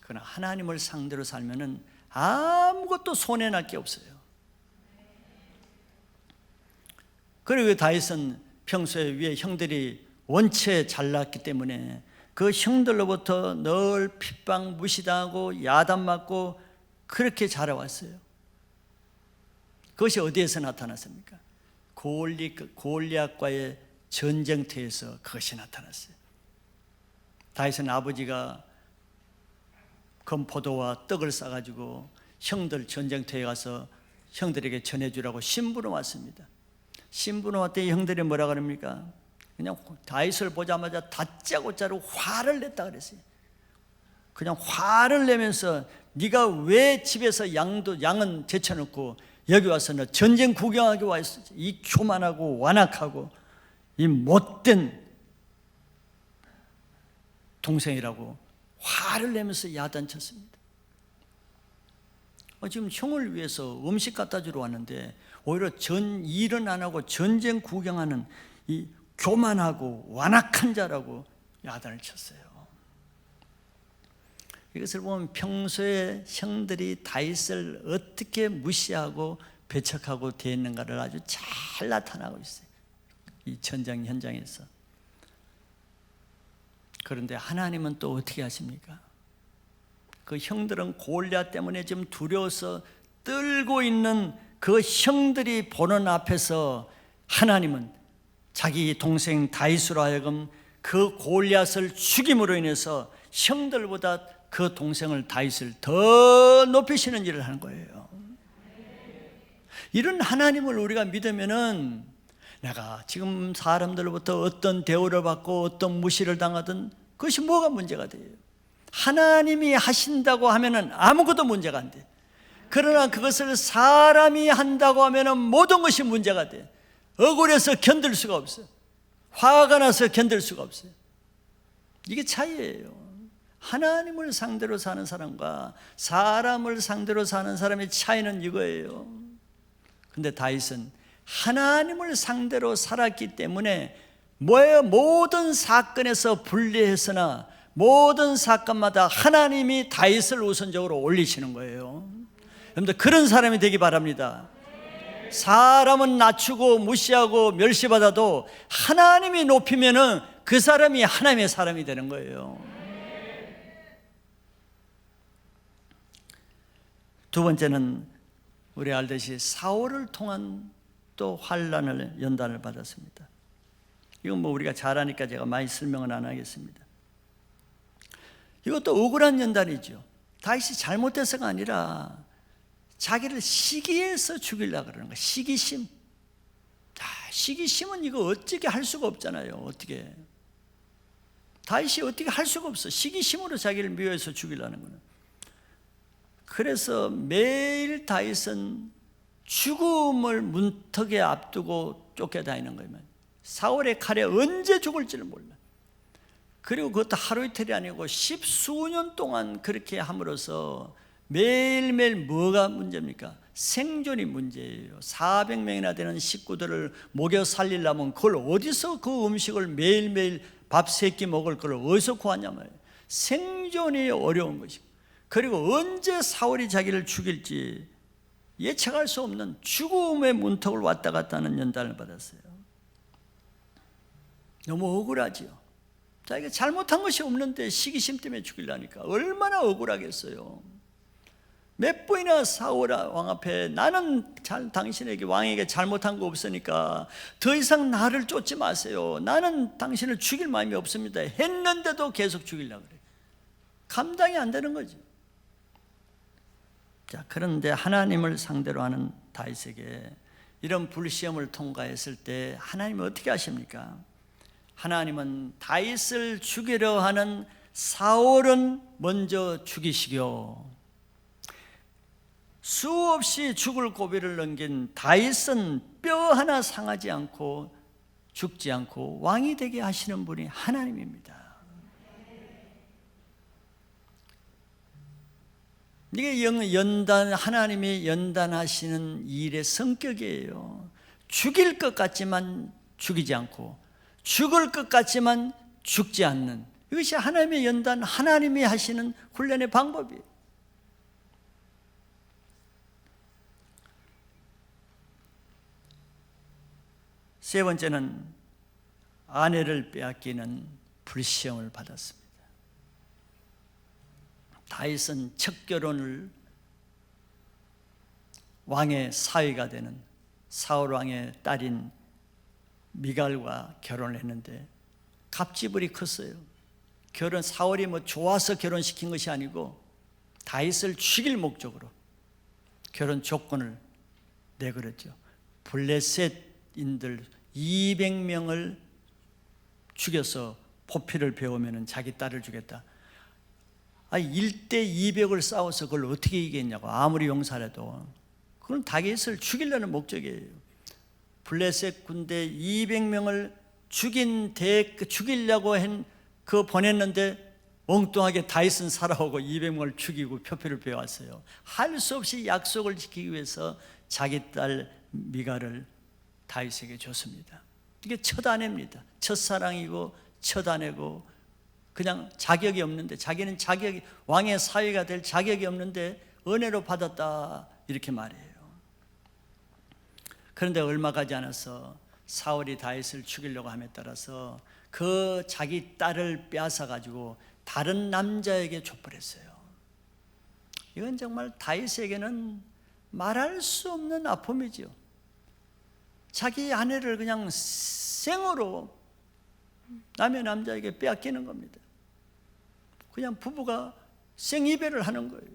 그러나 하나님을 상대로 살면은 아무것도 손해날 게 없어요. 그리고 다윗은 평소에 위에 형들이 원체 잘났기 때문에 그 형들로부터 늘 핍박, 무시당하고 야단맞고 그렇게 자라왔어요. 그것이 어디에서 나타났습니까? 골리앗과의 전쟁터에서 그것이 나타났어요. 다윗은 아버지가 건포도와 떡을 싸가지고 형들 전쟁터에 가서 형들에게 전해주라고 신부로 왔습니다. 신부로 왔더니 형들이 뭐라 그럽니까? 그냥 다윗을 보자마자 다짜고짜로 화를 냈다 그랬어요. 그냥 화를 내면서 네가 왜 집에서 양은 제쳐놓고 여기 와서 너 전쟁 구경하기 와 있어? 이 교만하고 완악하고 이 못된 동생이라고 화를 내면서 야단쳤습니다. 지금 형을 위해서 음식 갖다 주러 왔는데 오히려 일은 안 하고 전쟁 구경하는 이 교만하고 완악한 자라고 야단을 쳤어요. 이것을 보면 평소에 형들이 다윗을 어떻게 무시하고 배척하고 대했는가를 아주 잘 나타나고 있어요, 이 전쟁 현장에서. 그런데 하나님은 또 어떻게 하십니까? 그 형들은 골리앗 때문에 지금 두려워서 떨고 있는 그 형들이 보는 앞에서 하나님은 자기 동생 다윗으로 하여금 그 골리앗을 죽임으로 인해서 형들보다 그 동생을 다윗을 더 높이시는 일을 하는 거예요. 이런 하나님을 우리가 믿으면은 내가 지금 사람들로부터 어떤 대우를 받고 어떤 무시를 당하든 그것이 뭐가 문제가 돼요? 하나님이 하신다고 하면은 아무것도 문제가 안 돼. 그러나 그것을 사람이 한다고 하면은 모든 것이 문제가 돼. 억울해서 견딜 수가 없어요. 화가 나서 견딜 수가 없어요. 이게 차이예요. 하나님을 상대로 사는 사람과 사람을 상대로 사는 사람의 차이는 이거예요. 근데 다윗은 하나님을 상대로 살았기 때문에 뭐예요? 모든 사건에서 불리했으나 모든 사건마다 하나님이 다윗을 우선적으로 올리시는 거예요. 여러분들 그런 사람이 되기 바랍니다. 사람은 낮추고 무시하고 멸시받아도 하나님이 높이면은 그 사람이 하나님의 사람이 되는 거예요. 두 번째는 우리 알듯이 사울을 통한 또 환난을 연단을 받았습니다. 이건 뭐 우리가 잘 아니까 제가 많이 설명은 안 하겠습니다. 이것도 억울한 연단이죠. 다윗이 잘못해서가 아니라 자기를 시기해서 죽이려고 그러는 거예요. 시기심. 시기심은 이거 어떻게 할 수가 없잖아요. 어떻게 다윗이 어떻게 할 수가 없어. 시기심으로 자기를 미워해서 죽이려는 거는. 그래서 매일 다윗은 죽음을 문턱에 앞두고 쫓겨다니는 거예요. 사울의 칼에 언제 죽을지를 몰라. 그리고 그것도 하루 이틀이 아니고 십수년 동안 그렇게 함으로써 매일매일 뭐가 문제입니까? 생존이 문제예요. 400명이나 되는 식구들을 먹여 살리려면 그걸 어디서 그 음식을 매일매일 밥 3끼 먹을 걸 어디서 구하냐 말이에요. 생존이 어려운 것이고, 그리고 언제 사울이 자기를 죽일지 예측할 수 없는 죽음의 문턱을 왔다 갔다 하는 연단을 받았어요. 너무 억울하지요. 자기가 잘못한 것이 없는데 시기심 때문에 죽이려니까 얼마나 억울하겠어요. 몇 번이나 사울 왕 앞에 나는 당신에게 왕에게 잘못한 거 없으니까 더 이상 나를 쫓지 마세요. 나는 당신을 죽일 마음이 없습니다. 했는데도 계속 죽이려고 그래요. 감당이 안 되는 거죠. 자, 그런데 하나님을 상대로 하는 다윗에게 이런 불시험을 통과했을 때 하나님은 어떻게 하십니까? 하나님은 다윗을 죽이려 하는 사울은 먼저 죽이시고 수없이 죽을 고비를 넘긴 다윗은 뼈 하나 상하지 않고 죽지 않고 왕이 되게 하시는 분이 하나님입니다. 이게 하나님이 연단하시는 일의 성격이에요. 죽일 것 같지만 죽이지 않고 죽을 것 같지만 죽지 않는, 이것이 하나님의 연단, 하나님이 하시는 훈련의 방법이에요. 세 번째는 아내를 빼앗기는 불시험을 받았습니다. 다윗은 첫 결혼을 왕의 사위가 되는 사울 왕의 딸인 미갈과 결혼을 했는데 갑질이 컸어요. 사울이 뭐 좋아서 결혼시킨 것이 아니고 다윗을 죽일 목적으로 결혼 조건을 내걸었죠. 블레셋인들 200명을 죽여서 포피를 배우면 자기 딸을 주겠다. 1대 200을 싸워서 그걸 어떻게 이기겠냐고. 아무리 용사라도 그건 다윗을 죽이려는 목적이에요. 블레셋 군대 200명을 죽이려고 보냈는데 엉뚱하게 다윗은 살아오고 200명을 죽이고 표표를 베어왔어요. 할 수 없이 약속을 지키기 위해서 자기 딸 미갈을 다윗에게 줬습니다. 이게 첫 아내입니다. 첫사랑이고 첫 아내고, 그냥 자격이 없는데, 자기는 자격이, 왕의 사위가 될 자격이 없는데 은혜로 받았다, 이렇게 말해요. 그런데 얼마 가지 않아서 사울이 다윗을 죽이려고 함에 따라서 그 자기 딸을 빼앗아 가지고 다른 남자에게 줘버렸어요. 이건 정말 다윗에게는 말할 수 없는 아픔이죠. 자기 아내를 그냥 생으로 남의 남자에게 빼앗기는 겁니다. 그냥 부부가 생이별을 하는 거예요.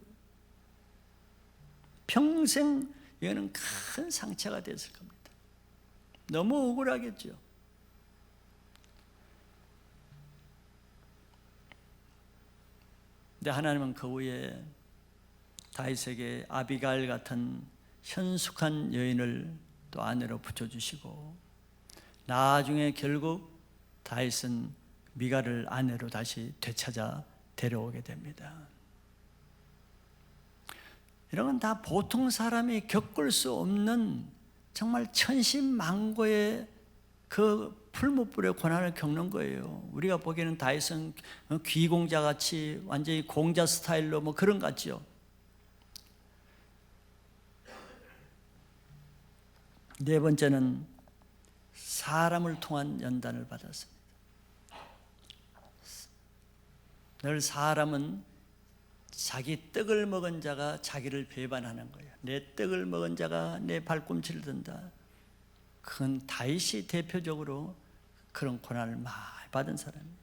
평생 이거는 큰 상처가 됐을 겁니다. 너무 억울하겠죠. 근데 하나님은 그 후에 다윗에게 아비가일 같은 현숙한 여인을 또 아내로 붙여주시고, 나중에 결국 다윗은 미갈을 아내로 다시 되찾아 데려오게 됩니다. 이런 건 다 보통 사람이 겪을 수 없는 정말 천신만고의 그 풀무불의 고난을 겪는 거예요. 우리가 보기에는 다윗은 귀공자같이 완전히 공자 스타일로 뭐 그런 것 같죠. 네 번째는 사람을 통한 연단을 받았습니다. 늘 사람은 자기 떡을 먹은 자가 자기를 배반하는 거예요. 내 떡을 먹은 자가 내 발꿈치를 든다. 그건 다윗이 대표적으로 그런 고난을 많이 받은 사람이에요.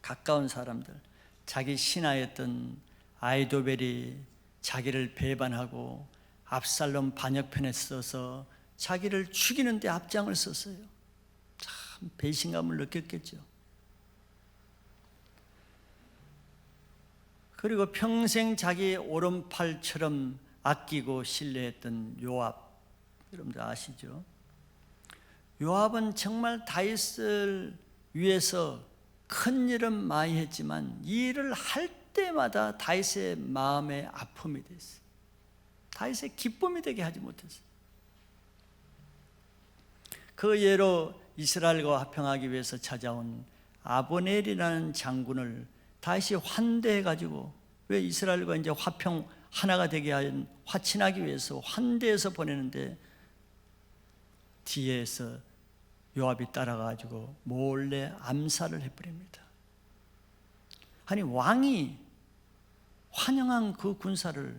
가까운 사람들, 자기 신하였던 아히도벨이 자기를 배반하고 압살롬 반역편에 서서 자기를 죽이는 데 앞장을 섰어요. 참 배신감을 느꼈겠죠. 그리고 평생 자기 오른팔처럼 아끼고 신뢰했던 요압, 여러분들 아시죠? 요압은 정말 다윗을 위해서 큰 일은 많이 했지만 이 일을 할 때마다 다윗의 마음에 아픔이 됐어요. 다윗의 기쁨이 되게 하지 못했어요. 그 예로 이스라엘과 화평하기 위해서 찾아온 아브넬이라는 장군을 다윗이 환대해 가지고, 왜 이스라엘과 이제 화평 하나가 되게 한 화친하기 위해서 환대해서 보내는데 뒤에서 요압이 따라가 가지고 몰래 암살을 해버립니다. 아니, 왕이 환영한 그 군사를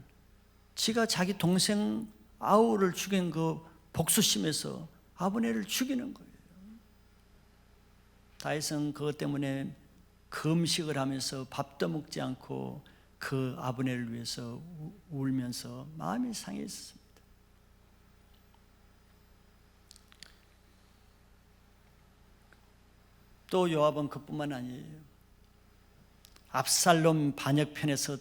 지가 자기 동생 아우를 죽인 그 복수심에서 아브넬을 죽이는 거예요. 다윗은 그것 때문에 금식을 하면서 밥도 먹지 않고 그 아브넬을 위해서 울면서 마음이 상했습니다. 또 요압은 그뿐만 아니에요. 압살롬 반역편에서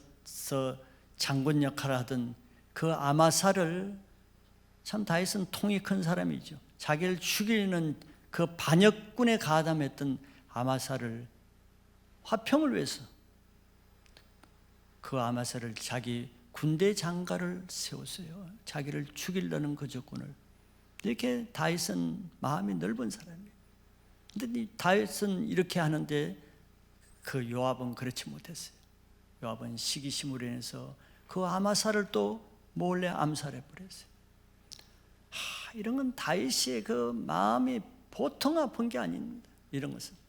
장군 역할을 하던 그 아마사를, 참 다윗은 통이 큰 사람이죠. 자기를 죽이는 그 반역군에 가담했던 아마사를 화평을 위해서 그 아마사를 자기 군대 장가를 세웠어요. 자기를 죽이려는 그 적군을. 이렇게 다윗은 마음이 넓은 사람이에요. 근데 다윗은 이렇게 하는데 그 요압은 그렇지 못했어요. 요압은 시기심으로 인해서 그 아마사를 또 몰래 암살해 버렸어요. 이런 건 다윗의 그 마음이 보통 아픈 게 아닙니다. 이런 것은.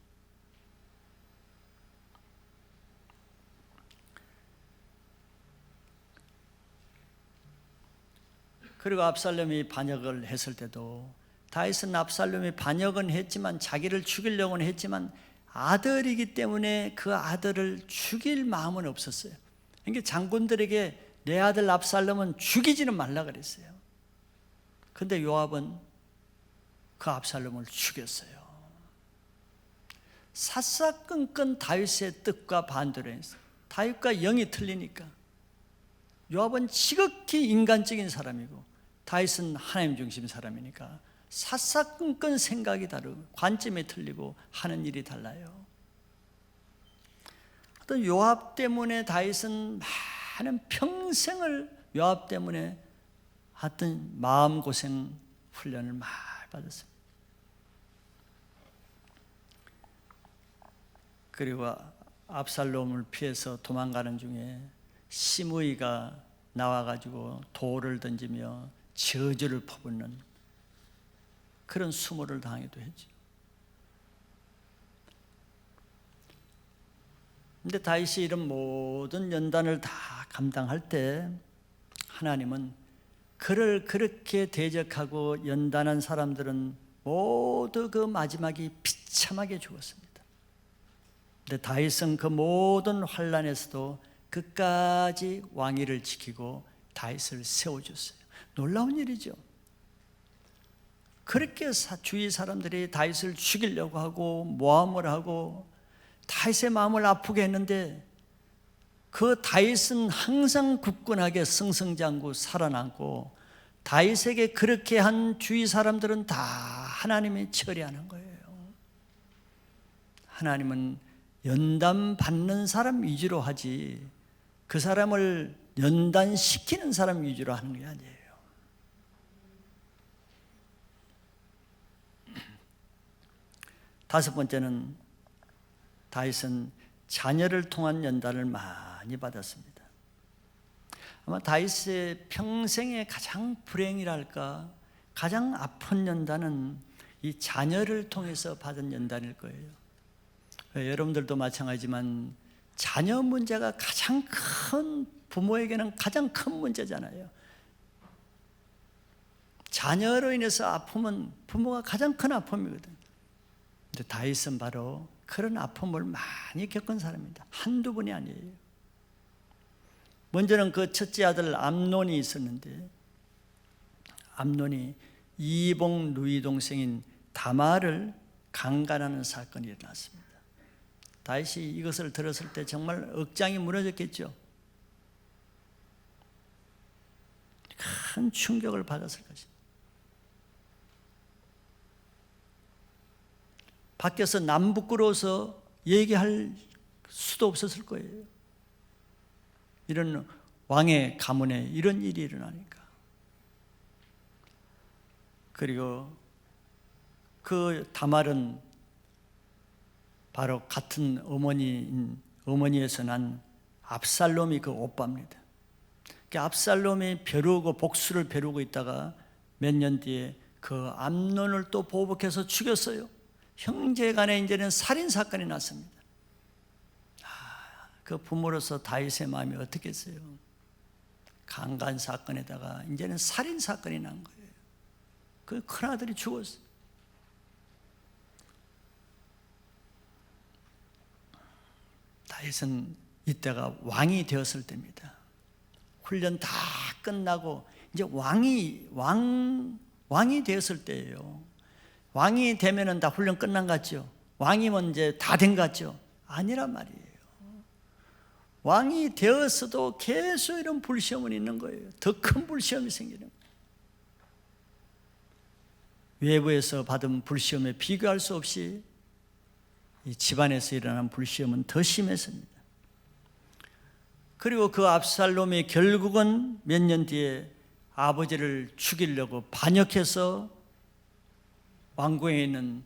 그리고 압살롬이 반역을 했을 때도 다윗은 압살롬이 반역은 했지만, 자기를 죽이려고는 했지만 아들이기 때문에 그 아들을 죽일 마음은 없었어요. 그러니까 장군들에게 내 아들 압살롬은 죽이지는 말라 그랬어요. 근데 요압은 그 압살롬을 죽였어요. 사사건건 다윗의 뜻과 반대로 했어요. 다윗과 영이 틀리니까. 요압은 지극히 인간적인 사람이고 다윗은 하나님 중심 사람이니까 사사건건 생각이 다르고 관점이 틀리고 하는 일이 달라요. 또 요압 때문에 다윗은 많은 평생을 요압 때문에 하여튼 마음고생 훈련을 많이 받았습니다. 그리고 압살롬을 피해서 도망가는 중에 시므이가 나와가지고 돌을 던지며 저주를 퍼붓는 그런 수모를 당하기도 했죠. 근데 다윗이 이런 모든 연단을 다 감당할 때 하나님은 그를 그렇게 대적하고 연단한 사람들은 모두 그 마지막이 비참하게 죽었습니다. 근데 다윗은 그 모든 환난에서도 끝까지 왕위를 지키고 다윗을 세워줬어요. 놀라운 일이죠. 그렇게 주위 사람들이 다윗을 죽이려고 하고 모함을 하고 다윗의 마음을 아프게 했는데 그 다윗은 항상 굳건하게 승승장구 살아남고 다윗에게 그렇게 한 주위 사람들은 다 하나님이 처리하는 거예요. 하나님은 연단 받는 사람 위주로 하지 그 사람을 연단시키는 사람 위주로 하는 게 아니에요. 다섯 번째는 다윗은 자녀를 통한 연단을 많이 받았습니다. 아마 다윗의 평생의 가장 불행이랄까 가장 아픈 연단은 이 자녀를 통해서 받은 연단일 거예요. 여러분들도 마찬가지지만 자녀 문제가 가장 큰 부모에게는 가장 큰 문제잖아요. 자녀로 인해서 아픔은 부모가 가장 큰 아픔이거든요. 근데 다윗은 바로 그런 아픔을 많이 겪은 사람입니다. 한두 분이 아니에요. 먼저는 그 첫째 아들 암논이 있었는데 암논이 이복 누이 동생인 다말을 강간하는 사건이 일어났습니다. 다윗이 이것을 들었을 때 정말 억장이 무너졌겠죠. 큰 충격을 받았을 것입니다. 밖에서 남부끄러워서 얘기할 수도 없었을 거예요. 이런 왕의 가문에 이런 일이 일어나니까. 그리고 그 다말은 바로 같은 어머니에서 난 압살롬이 그 오빠입니다. 압살롬이 벼르고 복수를 벼르고 있다가 몇 년 뒤에 그 암논을 또 보복해서 죽였어요. 형제 간에 이제는 살인 사건이 났습니다. 그 부모로서 다윗의 마음이 어떻겠어요? 강간 사건에다가 이제는 살인 사건이 난 거예요. 그 큰아들이 죽었어요. 다윗은 이때가 왕이 되었을 때입니다. 훈련 다 끝나고 이제 왕이 되었을 때예요. 왕이 되면은 다 훈련 끝난 것 같죠? 왕이면 이제 다 된 것 같죠? 아니란 말이에요. 왕이 되었어도 계속 이런 불시험은 있는 거예요. 더 큰 불시험이 생기는 거예요. 외부에서 받은 불시험에 비교할 수 없이 이 집안에서 일어난 불시험은 더 심했습니다. 그리고 그 압살롬이 결국은 몇 년 뒤에 아버지를 죽이려고 반역해서 왕궁에 있는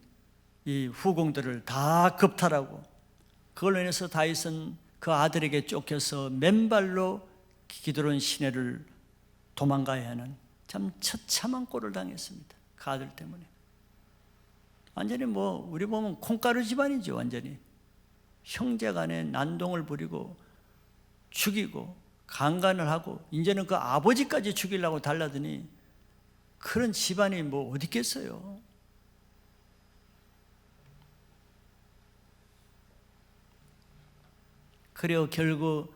이 후궁들을 다 겁탈하고 그걸로 인해서 다윗은 그 아들에게 쫓겨서 맨발로 기드론 시내를 도망가야 하는 참 처참한 꼴을 당했습니다. 그 아들 때문에. 완전히 우리 보면 콩가루 집안이죠. 완전히 형제 간에 난동을 부리고 죽이고 강간을 하고 이제는 그 아버지까지 죽이려고 달라더니 그런 집안이 어디 있겠어요. 그리고 결국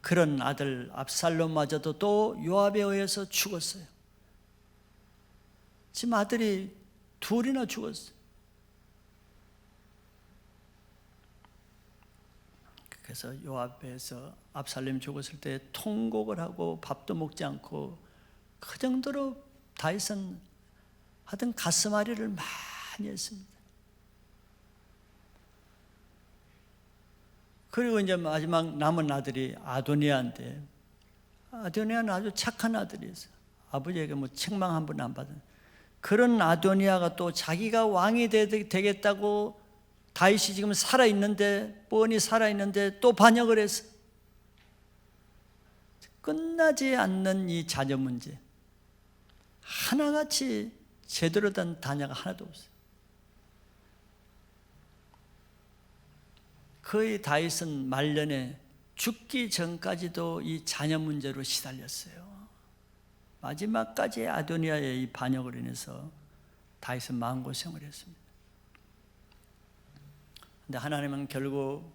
그런 아들 압살롬마저도 또 요압에 의해서 죽었어요. 지금 아들이 둘이나 죽었어요. 그래서 요압에서 압살롬이 죽었을 때 통곡을 하고 밥도 먹지 않고 그 정도로 다윗은 하여튼 가슴앓이를 많이 했습니다. 그리고 이제 마지막 남은 아들이 아도니아인데, 아도니아는 아주 착한 아들이었어요. 아버지에게 뭐 책망 한 번 안 받은. 그런 아도니아가 또 자기가 왕이 되겠다고, 다윗이 지금 살아있는데, 뻔히 살아있는데 또 반역을 했어. 끝나지 않는 이 자녀 문제, 하나같이 제대로 된 자녀가 하나도 없어요. 거의 다윗은 말년에 죽기 전까지도 이 자녀 문제로 시달렸어요. 마지막까지 아도니아의 이 반역으로 인해서 다윗은 마음고생을 했습니다. 그런데 하나님은 결국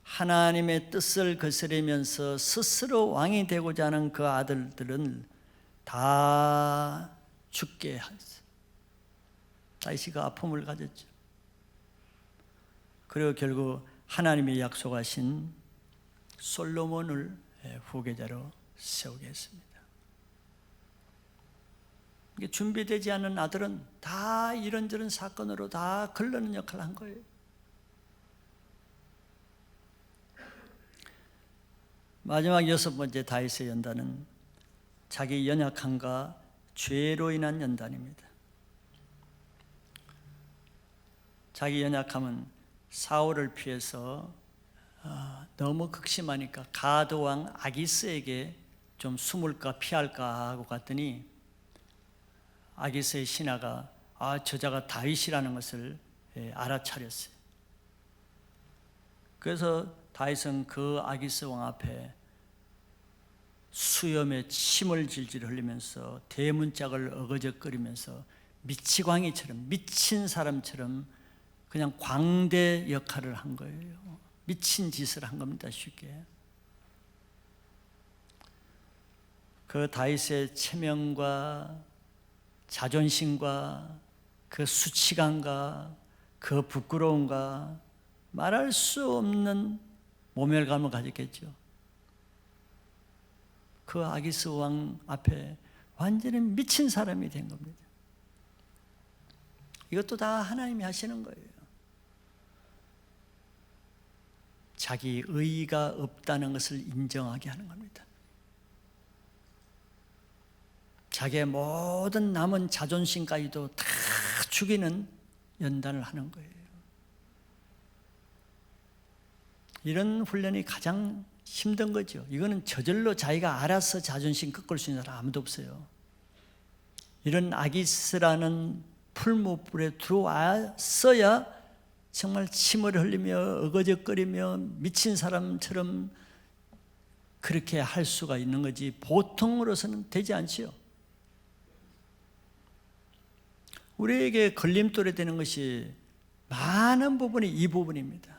하나님의 뜻을 거스르면서 스스로 왕이 되고자 하는 그 아들들은 다 죽게 하셨어요. 다윗이 그 아픔을 가졌죠. 그리고 결국 하나님이 약속하신 솔로몬을 후계자로 세우게 했습니다. 준비되지 않은 아들은 다 이런저런 사건으로 다 걸러는 역할을 한 거예요. 마지막 6번째 다윗의 연단은 자기 연약함과 죄로 인한 연단입니다. 자기 연약함은 사울을 피해서 너무 극심하니까 가드 왕 아기스에게 좀 숨을까 피할까 하고 갔더니, 아기스의 신하가 저자가 다윗이라는 것을 알아차렸어요. 그래서 다윗은 그 아기스 왕 앞에 수염에 침을 질질 흘리면서 대문짝을 어거적거리면서 미치광이처럼, 미친 사람처럼 그냥 광대 역할을 한 거예요. 미친 짓을 한 겁니다, 쉽게. 그 다윗의 체면과 자존심과 그 수치감과 그 부끄러움과 말할 수 없는 모멸감을 가졌겠죠. 그 아기스 왕 앞에 완전히 미친 사람이 된 겁니다. 이것도 다 하나님이 하시는 거예요. 자기 의의가 없다는 것을 인정하게 하는 겁니다. 자기의 모든 남은 자존심까지도 다 죽이는 연단을 하는 거예요. 이런 훈련이 가장 힘든 거죠. 이거는 저절로 자기가 알아서 자존심 꺾을 수 있는 사람 아무도 없어요. 이런 아기스라는 풀무불에 들어왔어야 정말 침을 흘리며 어거적거리며 미친 사람처럼 그렇게 할 수가 있는 거지, 보통으로서는 되지 않지요. 우리에게 걸림돌이 되는 것이 많은 부분이 이 부분입니다.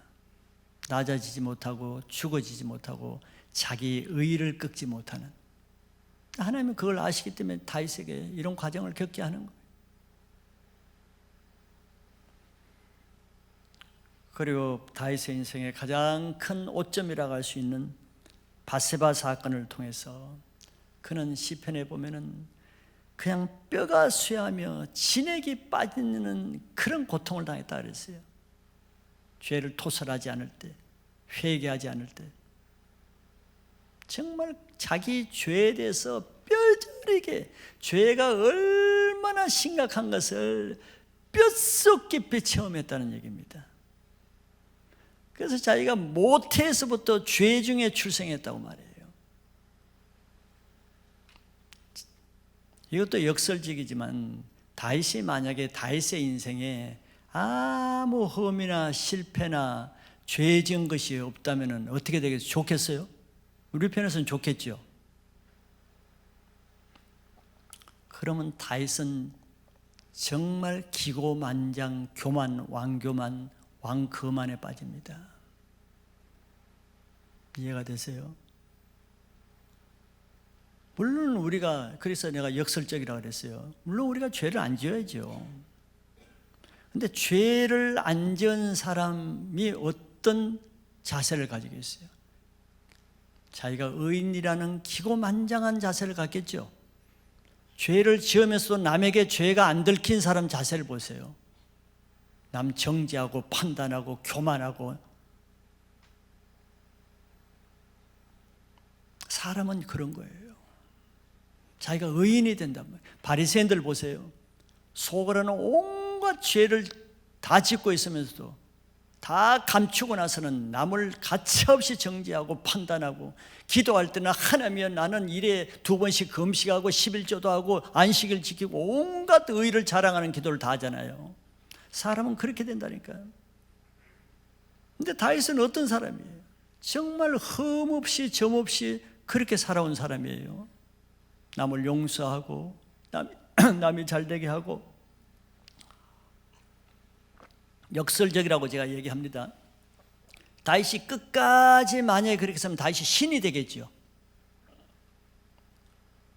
낮아지지 못하고 죽어지지 못하고 자기 의의를 꺾지 못하는, 하나님은 그걸 아시기 때문에 다윗에게 이런 과정을 겪게 하는 거예요. 그리고 다윗의 인생의 가장 큰 오점이라고 할 수 있는 밧세바 사건을 통해서 그는 시편에 보면은 그냥 뼈가 쇠하며 진액이 빠지는 그런 고통을 당했다 그랬어요. 죄를 토설하지 않을 때, 회개하지 않을 때, 정말 자기 죄에 대해서 뼈저리게, 죄가 얼마나 심각한 것을 뼛속 깊이 체험했다는 얘기입니다. 그래서 자기가 모태에서부터 죄 중에 출생했다고 말해요. 이것도 역설적이지만 다윗이 만약에 다윗의 인생에 아무 험이나 실패나 죄 지은 것이 없다면 어떻게 되겠어요? 좋겠어요? 우리 편에서는 좋겠죠. 그러면 다윗은 정말 기고만장, 교만, 왕교만, 왕거만에 빠집니다. 이해가 되세요? 물론 우리가, 그래서 내가 역설적이라고 그랬어요. 물론 우리가 죄를 안 지어야죠. 근데 죄를 안 지은 사람이 어떤 자세를 가지고 있어요? 자기가 의인이라는 기고만장한 자세를 갖겠죠. 죄를 지으면서도 남에게 죄가 안 들킨 사람 자세를 보세요. 남 정죄하고 판단하고 교만하고, 사람은 그런 거예요. 자기가 의인이 된단 말이에요. 바리새인들 보세요. 속으로는 온갖 죄를 다 짓고 있으면서도 다 감추고 나서는 남을 가차없이 정죄하고 판단하고, 기도할 때는 하나님이여 나는 일에 2번씩 금식하고 11조도 하고 안식일 지키고 온갖 의를 자랑하는 기도를 다 하잖아요. 사람은 그렇게 된다니까요. 근데 다윗은 어떤 사람이에요? 정말 흠없이 점없이 그렇게 살아온 사람이에요. 남을 용서하고 남이 잘되게 하고, 역설적이라고 제가 얘기합니다. 다윗이 끝까지 만약에 그렇게 했으면 다윗이 신이 되겠죠.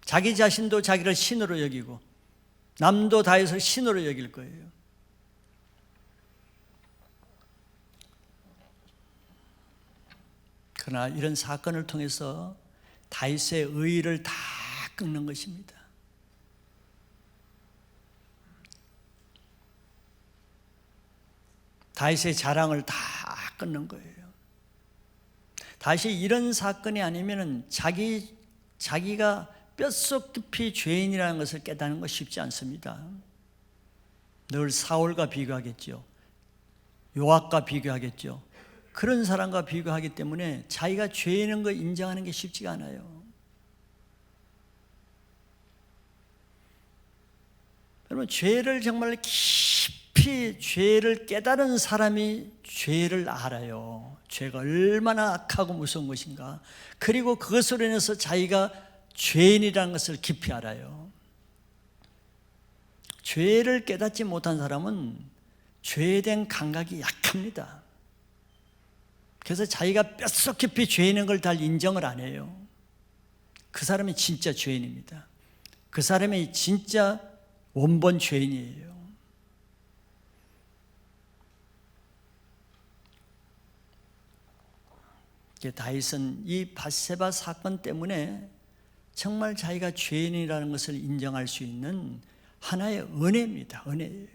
자기 자신도 자기를 신으로 여기고 남도 다윗을 신으로 여길 거예요. 그러나 이런 사건을 통해서 다윗의 의의를 다 끊는 것입니다. 다윗의 자랑을 다 끊는 거예요. 다윗이 이런 사건이 아니면은 자기가 뼛속 깊이 죄인이라는 것을 깨닫는 것 쉽지 않습니다. 늘 사울과 비교하겠죠. 요압과 비교하겠죠. 그런 사람과 비교하기 때문에 자기가 죄인인 걸 인정하는 게 쉽지가 않아요. 여러분, 죄를 정말 깊이 죄를 깨달은 사람이 죄를 알아요. 죄가 얼마나 악하고 무서운 것인가. 그리고 그것으로 인해서 자기가 죄인이라는 것을 깊이 알아요. 죄를 깨닫지 못한 사람은 죄에 대한 감각이 약합니다. 그래서 자기가 뼛속 깊이 죄인인 걸 잘 인정을 안 해요. 그 사람이 진짜 죄인입니다. 그 사람이 진짜 원본 죄인이에요. 다윗은 이 밧세바 사건 때문에 정말 자기가 죄인이라는 것을 인정할 수 있는 하나의 은혜입니다. 은혜예요.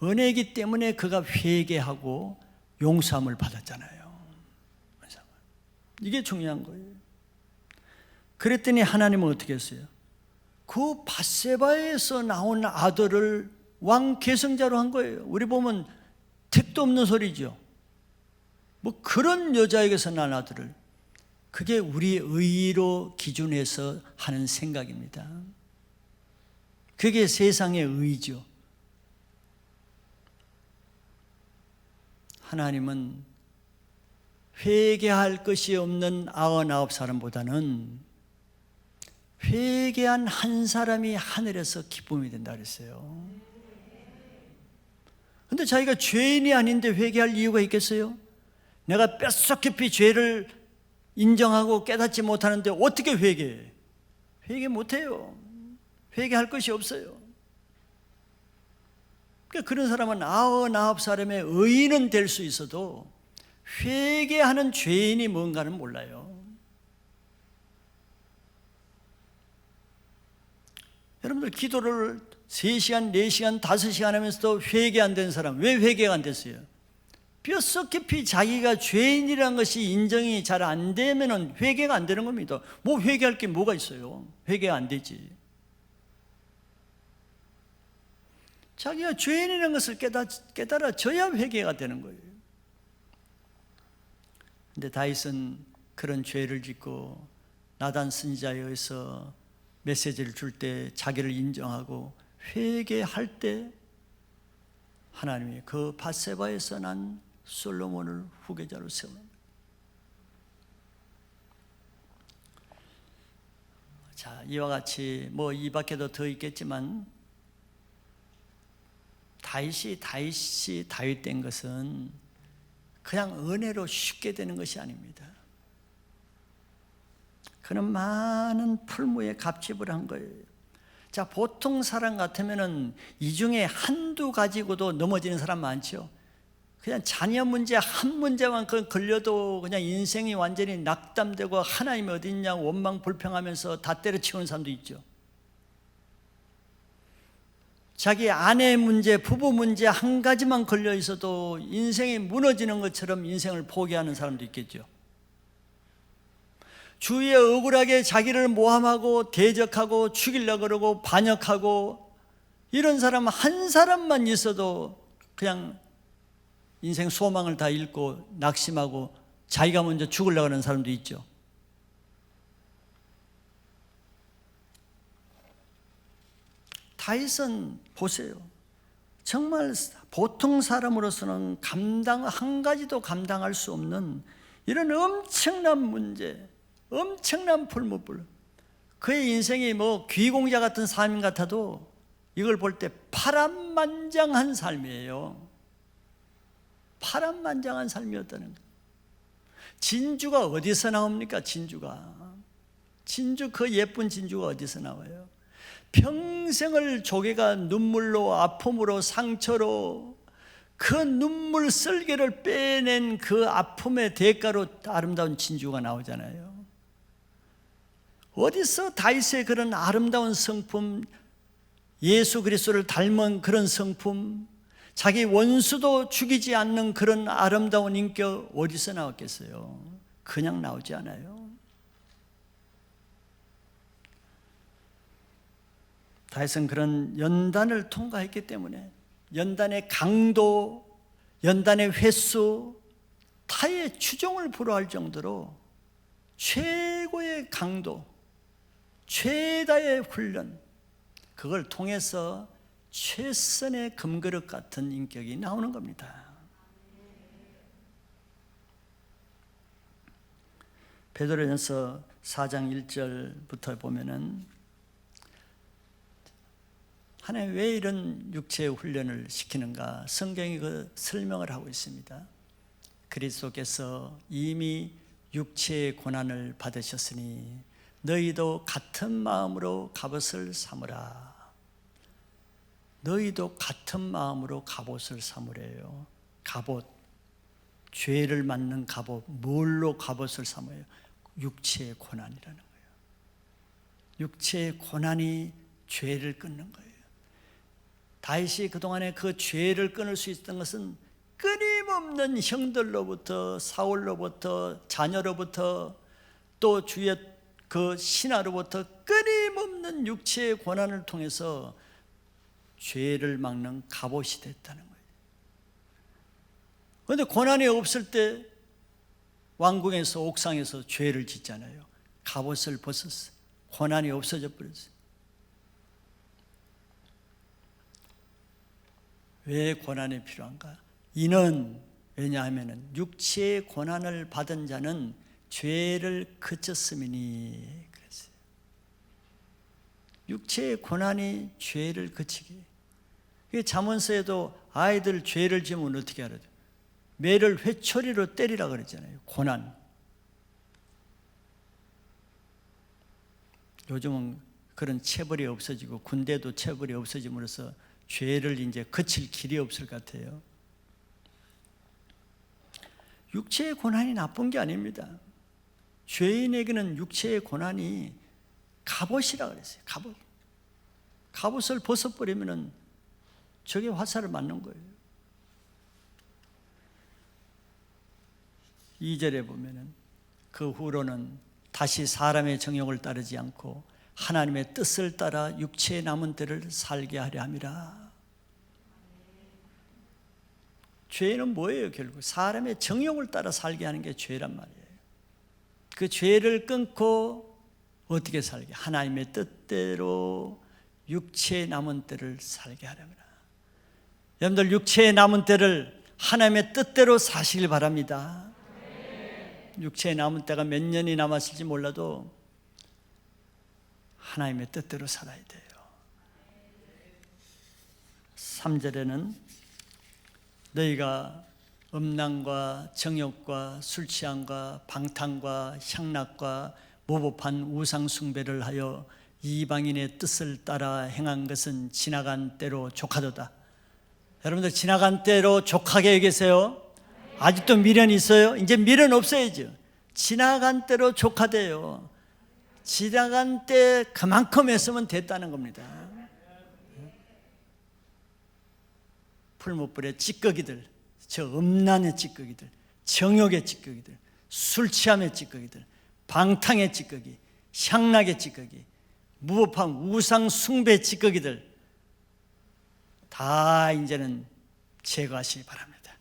은혜이기 때문에 그가 회개하고 용서함을 받았잖아요. 이게 중요한 거예요. 그랬더니 하나님은 어떻게 했어요? 그 밧세바에서 나온 아들을 왕 계승자로 한 거예요. 우리 보면 택도 없는 소리죠. 뭐 그런 여자에게서 난 아들을, 그게 우리의 의로 기준해서 하는 생각입니다. 그게 세상의 의죠. 하나님은 회개할 것이 없는 99사람보다는 회개한 한 사람이 하늘에서 기쁨이 된다 그랬어요. 그런데 자기가 죄인이 아닌데 회개할 이유가 있겠어요? 내가 뼛속 깊이 죄를 인정하고 깨닫지 못하는데 어떻게 회개해? 회개 못해요. 회개할 것이 없어요. 그러니까 그런 사람은 99사람의 의인은 될 수 있어도 회개하는 죄인이 뭔가는 몰라요. 여러분들 기도를 3시간, 4시간, 5시간 하면서도 회개 안 된 사람, 왜 회개가 안 됐어요? 뼛속 깊이 자기가 죄인이라는 것이 인정이 잘 안 되면 회개가 안 되는 겁니다. 뭐 회개할 게 뭐가 있어요? 회개가 안 되지. 자기가 죄인이라는 것을 깨달아져야 회개가 되는 거예요. 근데 다윗은 그런 죄를 짓고 나단 선지자에 의해서 메시지를 줄 때 자기를 인정하고 회개할 때 하나님이 그 밧세바에서 난 솔로몬을 후계자로 세웁니다. 자, 이와 같이 뭐 이 밖에도 더 있겠지만 다윗이 다윗된 것은 그냥 은혜로 쉽게 되는 것이 아닙니다. 그는 많은 풀무에 갑집을 한 거예요. 자, 보통 사람 같으면은 이 중에 한두 가지고도 넘어지는 사람 많죠. 그냥 자녀 문제 한 문제만 걸려도 그냥 인생이 완전히 낙담되고 하나님이 어디 있냐 원망 불평하면서 다 때려치우는 사람도 있죠. 자기 아내 문제, 부부 문제 한 가지만 걸려 있어도 인생이 무너지는 것처럼 인생을 포기하는 사람도 있겠죠. 주위에 억울하게 자기를 모함하고 대적하고 죽이려고 그러고 반역하고 이런 사람 한 사람만 있어도 그냥 인생 소망을 다 잃고 낙심하고 자기가 먼저 죽으려고 하는 사람도 있죠. 다윗은 보세요. 정말 보통 사람으로서는 한 가지도 감당할 수 없는 이런 엄청난 문제, 엄청난 풀무불. 그의 인생이 뭐 귀공자 같은 삶 같아도 이걸 볼 때 파란만장한 삶이에요. 파란만장한 삶이었다는 거예요. 진주가 어디서 나옵니까? 진주 그 예쁜 진주가 어디서 나와요? 평생을 조개가 눈물로 아픔으로 상처로 그 눈물 쓸개를 빼낸 그 아픔의 대가로 아름다운 진주가 나오잖아요. 어디서 다윗의 그런 아름다운 성품, 예수 그리스도를 닮은 그런 성품, 자기 원수도 죽이지 않는 그런 아름다운 인격 어디서 나왔겠어요? 그냥 나오지 않아요. 다윗은 그런 연단을 통과했기 때문에 연단의 강도, 연단의 횟수, 타의 추종을 불허할 정도로 최고의 강도, 최다의 훈련, 그걸 통해서 최선의 금그릇 같은 인격이 나오는 겁니다. 베드로전서 4장 1절부터 보면은 하나님 왜 이런 육체의 훈련을 시키는가? 성경이 그 설명을 하고 있습니다. 그리스도께서 이미 육체의 고난을 받으셨으니 너희도 같은 마음으로 갑옷을 삼으라. 너희도 같은 마음으로 갑옷을 삼으래요. 갑옷, 죄를 맞는 갑옷. 뭘로 갑옷을 삼아요? 육체의 고난이라는 거예요. 육체의 고난이 죄를 끊는 거예요. 다윗이 그동안에 그 죄를 끊을 수 있었던 것은 끊임없는 형들로부터, 사울로부터, 자녀로부터, 또 주의 그 신하로부터 끊임없는 육체의 고난을 통해서 죄를 막는 갑옷이 됐다는 거예요. 그런데 고난이 없을 때 왕궁에서 옥상에서 죄를 짓잖아요. 갑옷을 벗었어요. 고난이 없어져 버렸어요. 왜 고난이 필요한가? 이는 왜냐하면 육체의 고난을 받은 자는 죄를 그쳤음이니 그랬어요. 육체의 고난이 죄를 그치기. 잠언서에도 아이들 죄를 지으면 어떻게 하래요? 매를 회초리로 때리라 그랬잖아요. 고난. 요즘은 그런 체벌이 없어지고 군대도 체벌이 없어짐으로써 죄를 이제 그칠 길이 없을 것 같아요. 육체의 고난이 나쁜 게 아닙니다. 죄인에게는 육체의 고난이 갑옷이라 그랬어요. 갑옷. 갑옷을 벗어버리면 저게 화살을 맞는 거예요. 2절에 보면은 그 후로는 다시 사람의 정욕을 따르지 않고 하나님의 뜻을 따라 육체의 남은 때를 살게 하려 함이라. 죄는 뭐예요? 결국 사람의 정욕을 따라 살게 하는 게 죄란 말이에요. 그 죄를 끊고 어떻게 살게? 하나님의 뜻대로 육체의 남은 때를 살게 하렵니다. 여러분들 육체의 남은 때를 하나님의 뜻대로 사시길 바랍니다. 육체의 남은 때가 몇 년이 남았을지 몰라도 하나님의 뜻대로 살아야 돼요. 3절에는 너희가 음란과 정욕과 술 취함과 방탕과 향락과 모법한 우상 숭배를 하여 이방인의 뜻을 따라 행한 것은 지나간 때로 족하도다. 여러분들 지나간 때로 족하게 계세요? 아직도 미련이 있어요? 이제 미련 없어야죠. 지나간 때로 족하대요. 지나간 때 그만큼 했으면 됐다는 겁니다. 풀무불의 찌꺼기들, 저 음란의 찌꺼기들, 정욕의 찌꺼기들, 술 취함의 찌꺼기들, 방탕의 찌꺼기, 향락의 찌꺼기, 무법한 우상 숭배 찌꺼기들 다 이제는 제거하시기 바랍니다.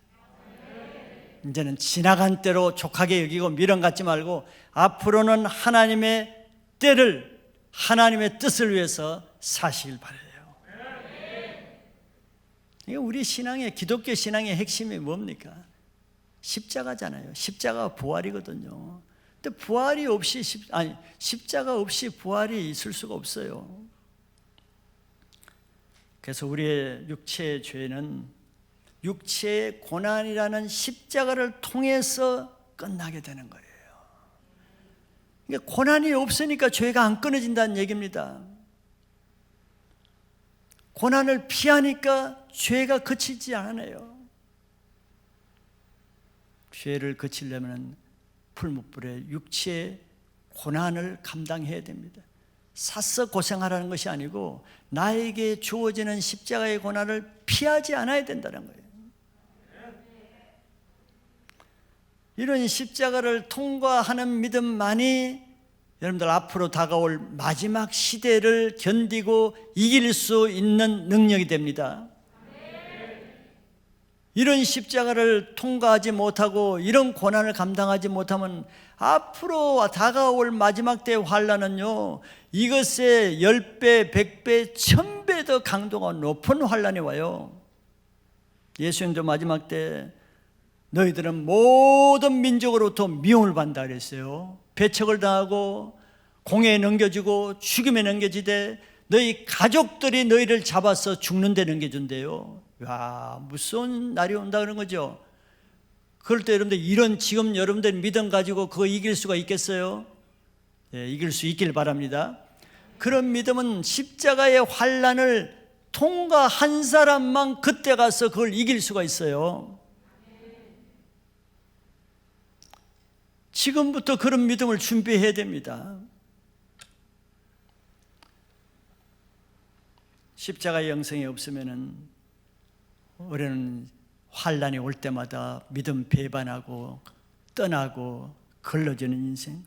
이제는 지나간 때로 족하게 여기고 미련 갖지 말고 앞으로는 하나님의 때를, 하나님의 뜻을 위해서 사시길 바라요. 우리 신앙의, 기독교 신앙의 핵심이 뭡니까? 십자가잖아요. 십자가가 부활이거든요. 근데 부활이 없이 십자가 없이 부활이 있을 수가 없어요. 그래서 우리의 육체의 죄는 육체의 고난이라는 십자가를 통해서 끝나게 되는 거예요. 그러니까 고난이 없으니까 죄가 안 끊어진다는 얘기입니다. 고난을 피하니까 죄가 그치지 않아요. 죄를 그치려면 풀무불에 육체의 고난을 감당해야 됩니다. 사서 고생하라는 것이 아니고 나에게 주어지는 십자가의 고난을 피하지 않아야 된다는 거예요. 이런 십자가를 통과하는 믿음만이 여러분들 앞으로 다가올 마지막 시대를 견디고 이길 수 있는 능력이 됩니다. 이런 십자가를 통과하지 못하고 이런 고난을 감당하지 못하면 앞으로 다가올 마지막 때의 환난은요, 이것의 10배, 100배, 1000배 더 강도가 높은 환난이 와요. 예수님도 마지막 때 너희들은 모든 민족으로부터 미움을 받는다 그랬어요. 배척을 당하고 공회에 넘겨주고 죽임에 넘겨지되 너희 가족들이 너희를 잡아서 죽는 데 넘겨준대요. 와, 무서운 날이 온다 그런 거죠. 그럴 때 여러분들 이런 지금 여러분들 믿음 가지고 그거 이길 수가 있겠어요? 예, 이길 수 있길 바랍니다. 그런 믿음은 십자가의 환난을 통과한 사람만 그때 가서 그걸 이길 수가 있어요. 지금부터 그런 믿음을 준비해야 됩니다. 십자가의 영성이 없으면은 우리는 환난이 올 때마다 믿음 배반하고 떠나고 걸러지는 인생,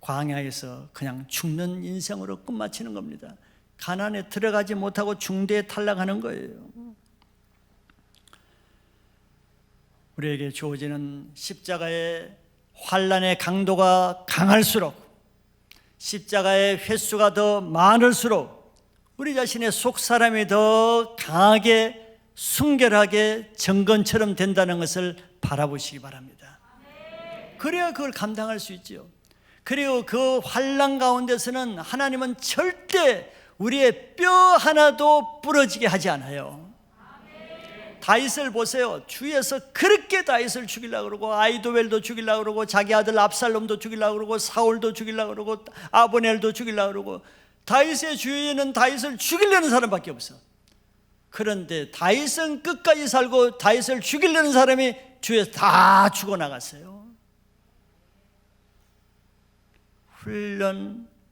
광야에서 그냥 죽는 인생으로 끝마치는 겁니다. 가나안에 들어가지 못하고 중대에 탈락하는 거예요. 우리에게 주어지는 십자가의 환난의 강도가 강할수록, 십자가의 횟수가 더 많을수록 우리 자신의 속사람이 더 강하게 순결하게 정건처럼 된다는 것을 바라보시기 바랍니다. 그래야 그걸 감당할 수 있죠. 그리고 그 환난 가운데서는 하나님은 절대 우리의 뼈 하나도 부러지게 하지 않아요. 다윗을 보세요. 주위에서 그렇게 다윗을 죽이려고 그러고 아히도벨도 죽이려고 그러고 자기 아들 압살롬도 죽이려고 그러고 사울도 죽이려고 그러고 아브넬도 죽이려고 그러고 다윗의 주위에는 다윗을 죽이려는 사람밖에 없어. 그런데 다윗은 끝까지 살고 다윗을 죽이려는 사람이 주위에서 다 죽어나갔어요.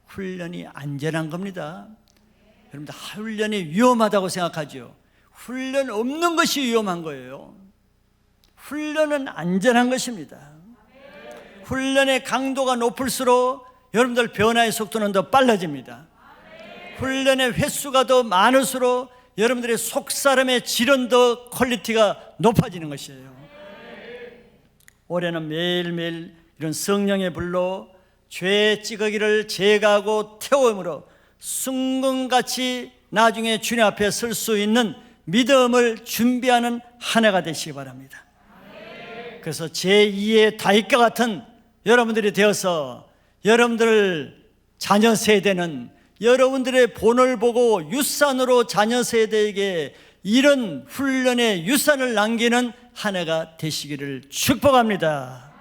훈련이 안전한 겁니다. 여러분들 훈련이 위험하다고 생각하죠. 훈련 없는 것이 위험한 거예요. 훈련은 안전한 것입니다. 훈련의 강도가 높을수록 여러분들 변화의 속도는 더 빨라집니다. 훈련의 횟수가 더 많을수록 여러분들의 속사람의 질은 더 퀄리티가 높아지는 것이에요. 올해는 매일매일 이런 성령의 불로 죄의 찌꺼기를 제거하고 태움으로 순금같이 나중에 주님 앞에 설 수 있는 믿음을 준비하는 한 해가 되시기 바랍니다. 그래서 제2의 다윗과 같은 여러분들이 되어서 여러분들 자녀 세대는 여러분들의 본을 보고 유산으로 자녀 세대에게 이런 훈련의 유산을 남기는 한 해가 되시기를 축복합니다.